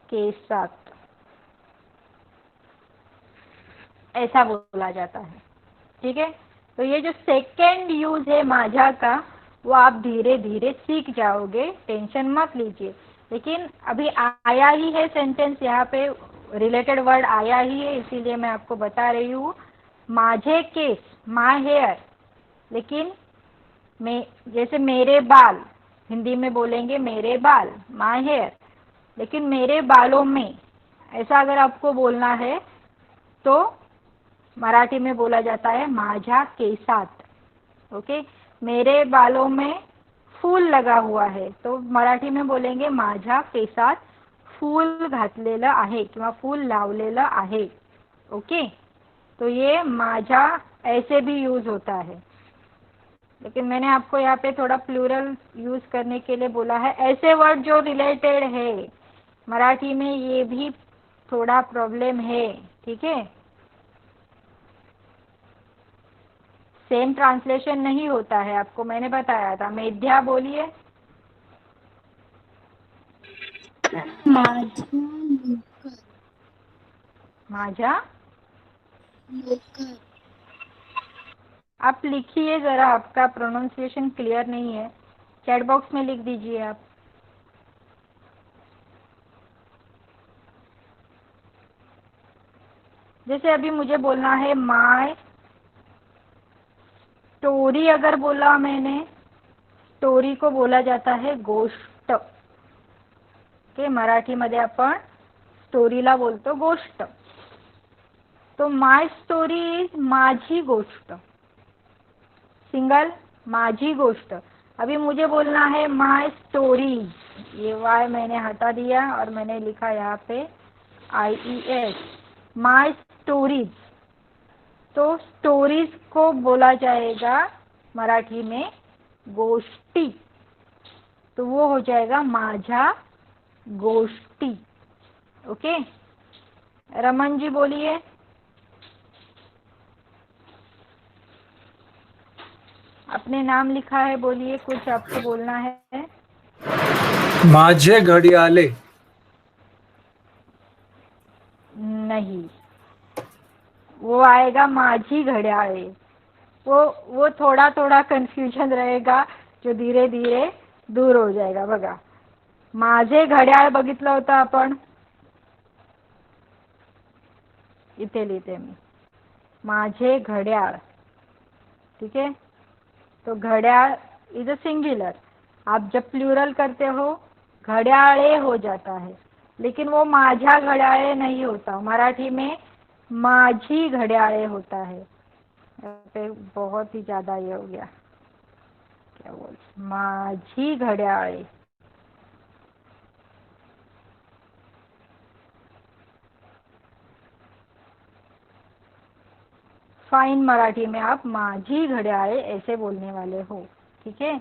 केसात, ऐसा बोला जाता है. ठीक है, तो ये जो सेकेंड यूज है माझा का, वो आप धीरे धीरे सीख जाओगे, टेंशन मत लीजिए. लेकिन अभी आया ही है सेंटेंस, यहाँ पे रिलेटेड वर्ड आया ही है, इसीलिए मैं आपको बता रही हूँ. माझे केस, माय हेयर, लेकिन जैसे मेरे बाल, हिंदी में बोलेंगे मेरे बाल, माय हेयर. लेकिन मेरे बालों में, ऐसा अगर आपको बोलना है तो मराठी में बोला जाता है माझ्या केसात. ओके, मेरे बालों में फूल लगा हुआ है तो मराठी में बोलेंगे माझ्या केसात फूल घातलेलं आहे किंवा फूल लावलेलं आहे. ओके, तो ये माझा ऐसे भी यूज होता है, लेकिन मैंने आपको यहाँ पे थोड़ा प्लूरल यूज करने के लिए बोला है. ऐसे वर्ड जो रिलेटेड है मराठी में, ये भी थोड़ा प्रॉब्लम है. ठीक है, सेम ट्रांसलेशन नहीं होता है, आपको मैंने बताया था. मेध्या बोलिए. माझा, आप लिखिए जरा, आपका प्रोनाउंसिएशन क्लियर नहीं है, चैट बॉक्स में लिख दीजिए आप. जैसे अभी मुझे बोलना है माय स्टोरी, अगर बोला मैंने, स्टोरी को बोला जाता है गोष्ट. ओके, मराठीमध्ये आपण स्टोरीला बोलतो गोष्ट. तो माय स्टोरी इज माझी गोष्ट, सिंगल, माझी गोष्ट. अभी मुझे बोलना है माय स्टोरीज, ये वाई मैंने हटा दिया और मैंने लिखा यहाँ पे IES, माय स्टोरीज. तो स्टोरीज को बोला जाएगा मराठी में गोष्टी, तो वो हो जाएगा माझा गोष्टी. ओके, रमन जी बोलिए. अपने नाम लिखा है, बोलिए, कुछ आपको बोलना है. माझे घडियाले. नहीं, वो आएगा माझी घड्याळे. वो थोड़ा थोड़ा कन्फ्युजन रहेगा, जो धीरे धीरे दूर हो जाएगा. बघा, माझे घड्याळ बघितलं होतं आपण, इथे लिहिते मी माझे घड्याळ. ठीक है, तो घड्याळ इज अ सिंगुलर. आप जब प्लूरल करते हो घड्याळे हो जाता है, लेकिन वो माझ्या घड्याळे नहीं होता. मराठी में माझी घड्याळे होता है. पे बहुत ही ज़्यादा ये हो गया, क्या बोलते, माझी घड्याळे. फाइन मराठी में आप माझी घड्याळे ऐसे बोलने वाले हो. ठीक है.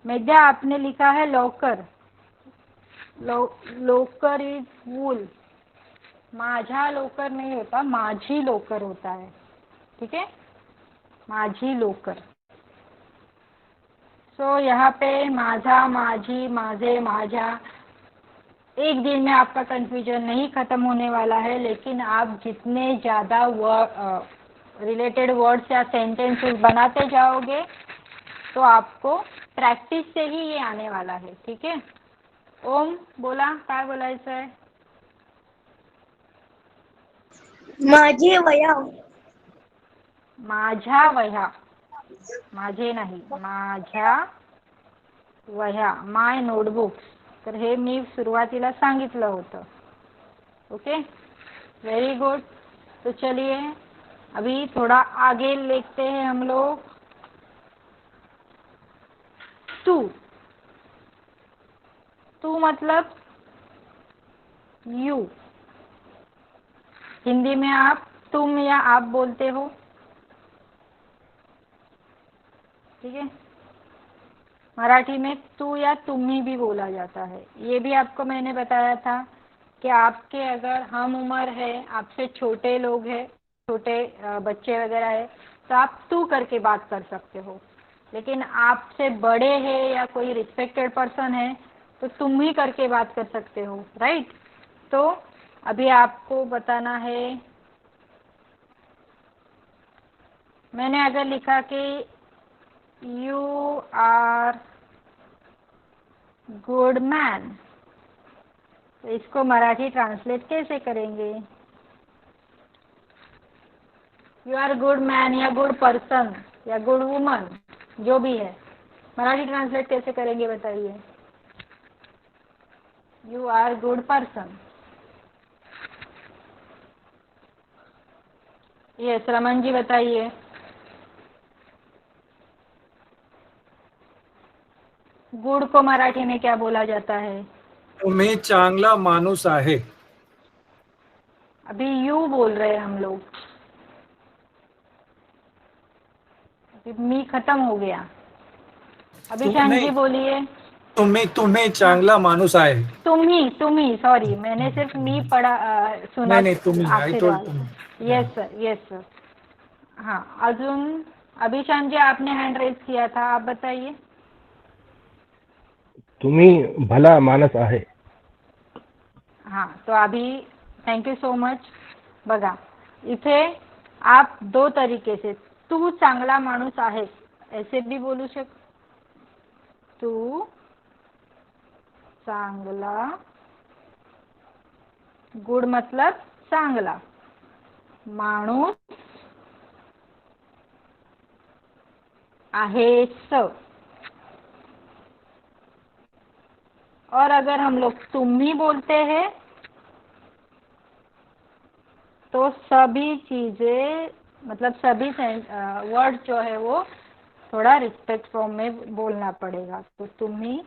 मेध्या, आपने लिखा है लॉकर. लोकर इज वूल. माझा लोकर नहीं होता, माझी लोकर होता है. ठीक है, माझी लोकर. सो यहाँ पे माझा, माझी, माझे, माझा, एक दिन में आपका कंफ्यूजन नहीं खत्म होने वाला है. लेकिन आप जितने ज़्यादा रिलेटेड वर्ड्स या सेंटेंसेस बनाते जाओगे तो आपको प्रैक्टिस से ही ये आने वाला है. ठीक है. ओम, बोला, काय बोलायचं आहे? माझे वया. माझ्या वह्या. माझे नाही, माझ्या वह्या, माय नोटबुक्स. तर हे मी सुरुवातीला सांगितलं होतं. Okay, very good. तो चलिए अभी थोड़ा आगे लिखते हैं हम लोग. तू. तू मतलब यू. हिंदी में आप तुम या आप बोलते हो. ठीक है. मराठी में तू या तुम्ही भी बोला जाता है. ये भी आपको मैंने बताया था कि आपके अगर हम उम्र है, आपसे छोटे लोग हैं, छोटे बच्चे वगैरह है, तो आप तू करके बात कर सकते हो. लेकिन आपसे बड़े हैं या कोई रिस्पेक्टेड पर्सन है तो तुम ही करके बात कर सकते हो. राइट. तो अभी आपको बताना है, मैंने अगर लिखा कि यू आर गुड मैन, तो इसको मराठी ट्रांसलेट कैसे करेंगे? यू आर गुड मैन या गुड पर्सन या गुड वुमन, जो भी है, मराठी ट्रांसलेट कैसे करेंगे बताइए? You are good person. Yes, Raman ji बताइए. गुड को मराठी में क्या बोला जाता है? तुम्ही चांगला माणूस आहे. अभी यू बोल रहे हैं हम लोग. अभी मी खत्म हो गया. अभी शान जी बोलिए. तुम्ही चांगला माणूस आहे. तुम्ही सॉरी, मैंने सिर्फ मी पढ़ा सुना. नहीं तुम्ही. आई टोल्ड तुम्ही. Yes sir, yes sir. हाँ, अजून अभी शान जी आपने हैंड रेज किया था, आप बताइए. तुम्ही भला माणूस आहे. हाँ, तो अभी थैंक यू सो मच. बघा, इथे आप दो तरीके से तू चांगला माणूस आहेस ऐसे भी बोलू शकतो. तू चांगला, गुड मतलब चांगला, माणूस आहेस. और अगर हम लोग तुम्ही बोलते हैं तो सभी चीज़ें मतलब सभी वर्ड जो है वो थोड़ा रिस्पेक्ट फॉर्म में बोलना पड़ेगा. तो तुम्ही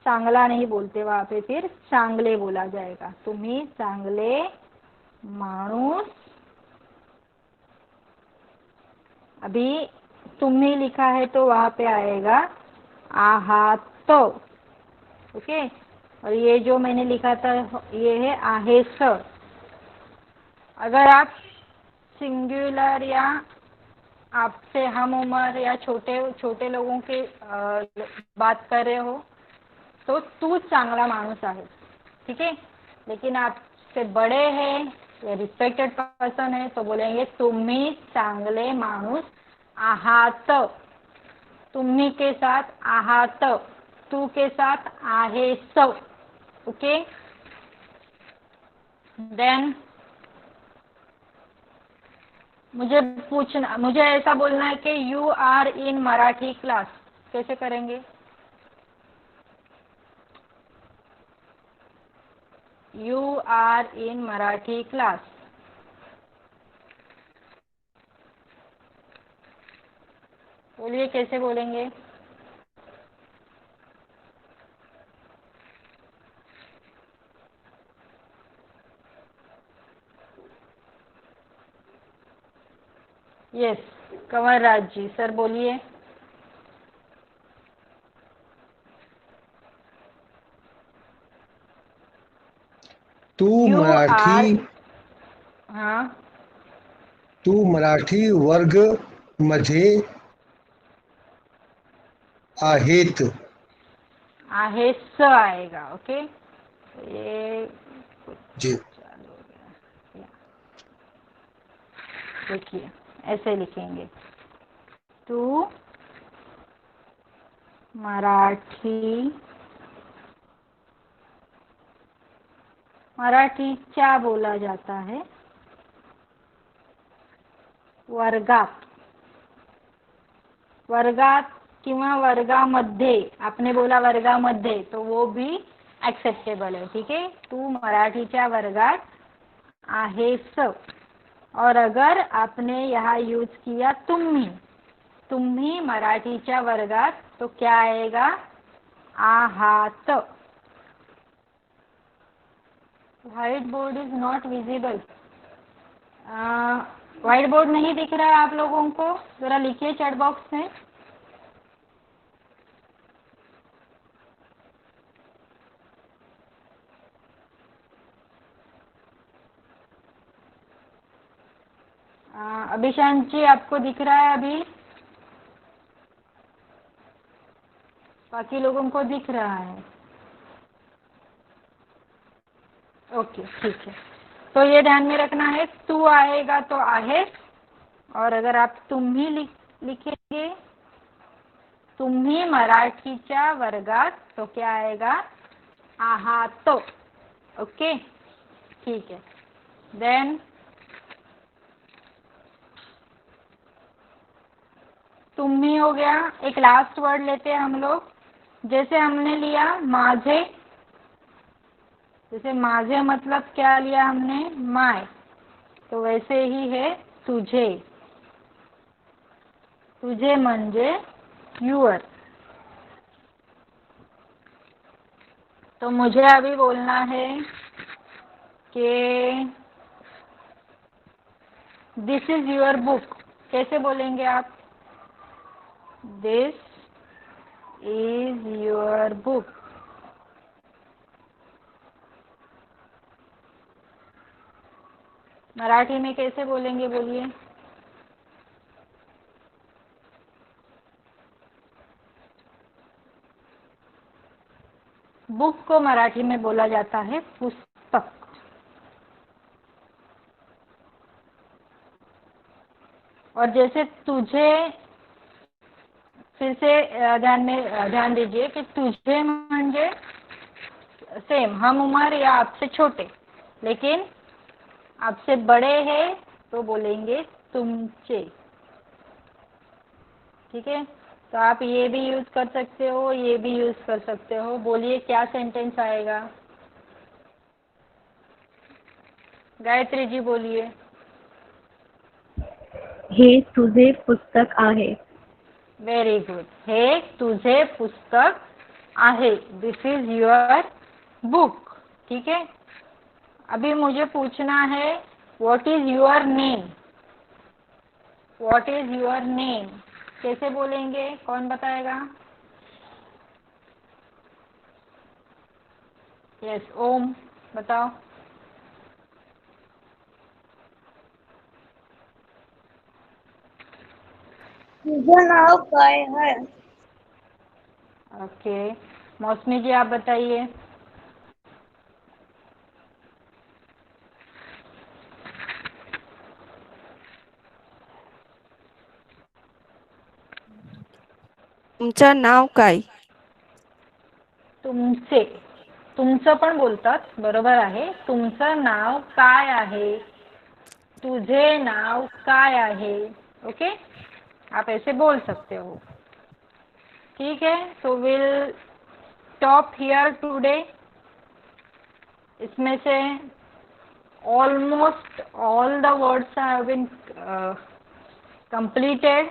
चांगला नहीं बोलते, वहाँ पे फिर चांगले बोला जाएगा. तुम्ही चांगले माणूस. अभी तुम्ही लिखा है तो वहाँ पे आएगा आहात. ओके. और ये जो मैंने लिखा था ये है आहेस. अगर आप सिंगुलर या आपसे हम उम्र या छोटे छोटे लोगों की बात कर रहे हो तो तू चांगला माणूस आहे, ठीक है। लेकिन आपसे बड़े हैं या रिस्पेक्टेड पर्सन है तो बोलेंगे तुम्ही चांगले माणूस आहात, तुम्ही के साथ आहात, तू के साथ आहेस, ओके। देन मुझे ऐसा बोलना है कि you are in Marathi class, कैसे करेंगे? You are in Marathi class, बोलिए कैसे बोलेंगे? यस, कंवर राज जी, सर बोलिए। तू यू मराठी हाँ, तू मराठी वर्ग मध्ये आहेत. आहेस आएगा, ओके। ये जी चालू हो गया, देखिए ऐसे लिखेंगे, तू मराठी क्या बोला जाता है वर्गात, वर्गात किंवा वर्गामध्ये, आपने बोला वर्गामध्ये तो वो भी एक्सेप्टेबल है, ठीक है। तू मराठीच्या वर्गात आहेस, और अगर आपने यहाँ यूज किया तुम्ही, तुम्ही मराठीच्या वर्गात, तो क्या आएगा? आहात। White board is not visible, white board नहीं दिख रहा है आप लोगों को? जरा लिखिए चैट बॉक्स में। अभिशांत जी, आपको दिख रहा है अभी? बाकी लोगों को दिख रहा है? ओके, ठीक है। तो ये ध्यान में रखना है, तू आएगा तो आहे, और अगर आप तुम्ही लिखेंगे, तुम्ही मराठीच्या वर्गात, तो क्या आएगा? आहात, ओके, ठीक है। देन तुम्ही हो गया। एक लास्ट वर्ड लेते हैं हम लोग, जैसे हमने लिया माझे, जैसे माझे मतलब क्या लिया हमने? माय, तो वैसे ही है तुझे, तुझे म्हणजे युअर। तो मुझे अभी बोलना है कि दिस इज योर बुक, कैसे बोलेंगे आप? This is your book, Marathi में कैसे बोलेंगे, बोलिए? बुक को मराठी में बोला जाता है पुस्तक। और जैसे तुझे, फिर से ध्यान दीजिए कि तुझे म्हणजे सेम, हम उम्र या आपसे छोटे, लेकिन आपसे बड़े हैं तो बोलेंगे तुमचे, ठीक है। तो आप ये भी यूज कर सकते हो, ये भी यूज कर सकते हो। बोलिए क्या सेंटेंस आएगा? गायत्री जी बोलिए। हे तुझे पुस्तक आहे. वेरी गुड, हे तुझे पुस्तक आहे, दिस इज योर बुक, ठीक है। अभी मुझे पूछना है, what is your name? What is your name कैसे बोलेंगे, कौन बताएगा? यस, ओम बताओ। तुझं नाव काय है? ओके, मौसमी जी आप बताइए। तुमचं नाव काय? तुमचे, तुमचं पण बोलतात, बरोबर आहे। तुमचं नाव काय आहे, तुझे नाव काय आहे, ओके, आप ऐसे बोल सकते हो। ठीक है, तो विल स्टॉप हियर टुडे। इसमें से almost all the words have been completed.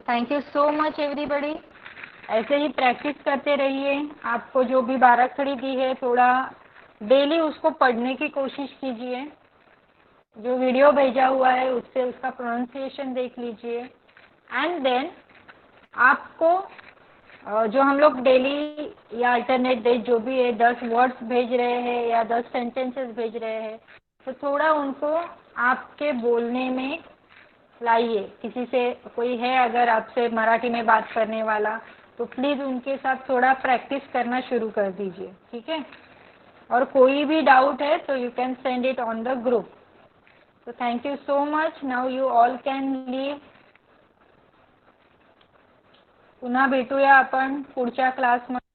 Thank you so much everybody. ऐसे ही प्रैक्टिस करते रहिए। आपको जो भी बाराखड़ी दी है थोड़ा डेली उसको पढ़ने की कोशिश कीजिए। जो वीडियो भेजा हुआ है उससे उसका प्रोनाउंसिएशन देख लीजिए। एंड देन आपको जो हम लोग डेली या अल्टरनेट डे जो भी है 10 वर्ड्स भेज रहे हैं या 10 सेंटेंसेस भेज रहे हैं, तो थोड़ा उनको आपके बोलने में लाइए। किसी से कोई है अगर आपसे मराठी में बात करने वाला, तो प्लीज़ उनके साथ थोड़ा प्रैक्टिस करना शुरू कर दीजिए, ठीक है। और कोई भी डाउट है तो you can send it on the group. So thank you so much. Now you all can leave. पुन्हा भेटूया आपण पुढच्या क्लासमध्ये।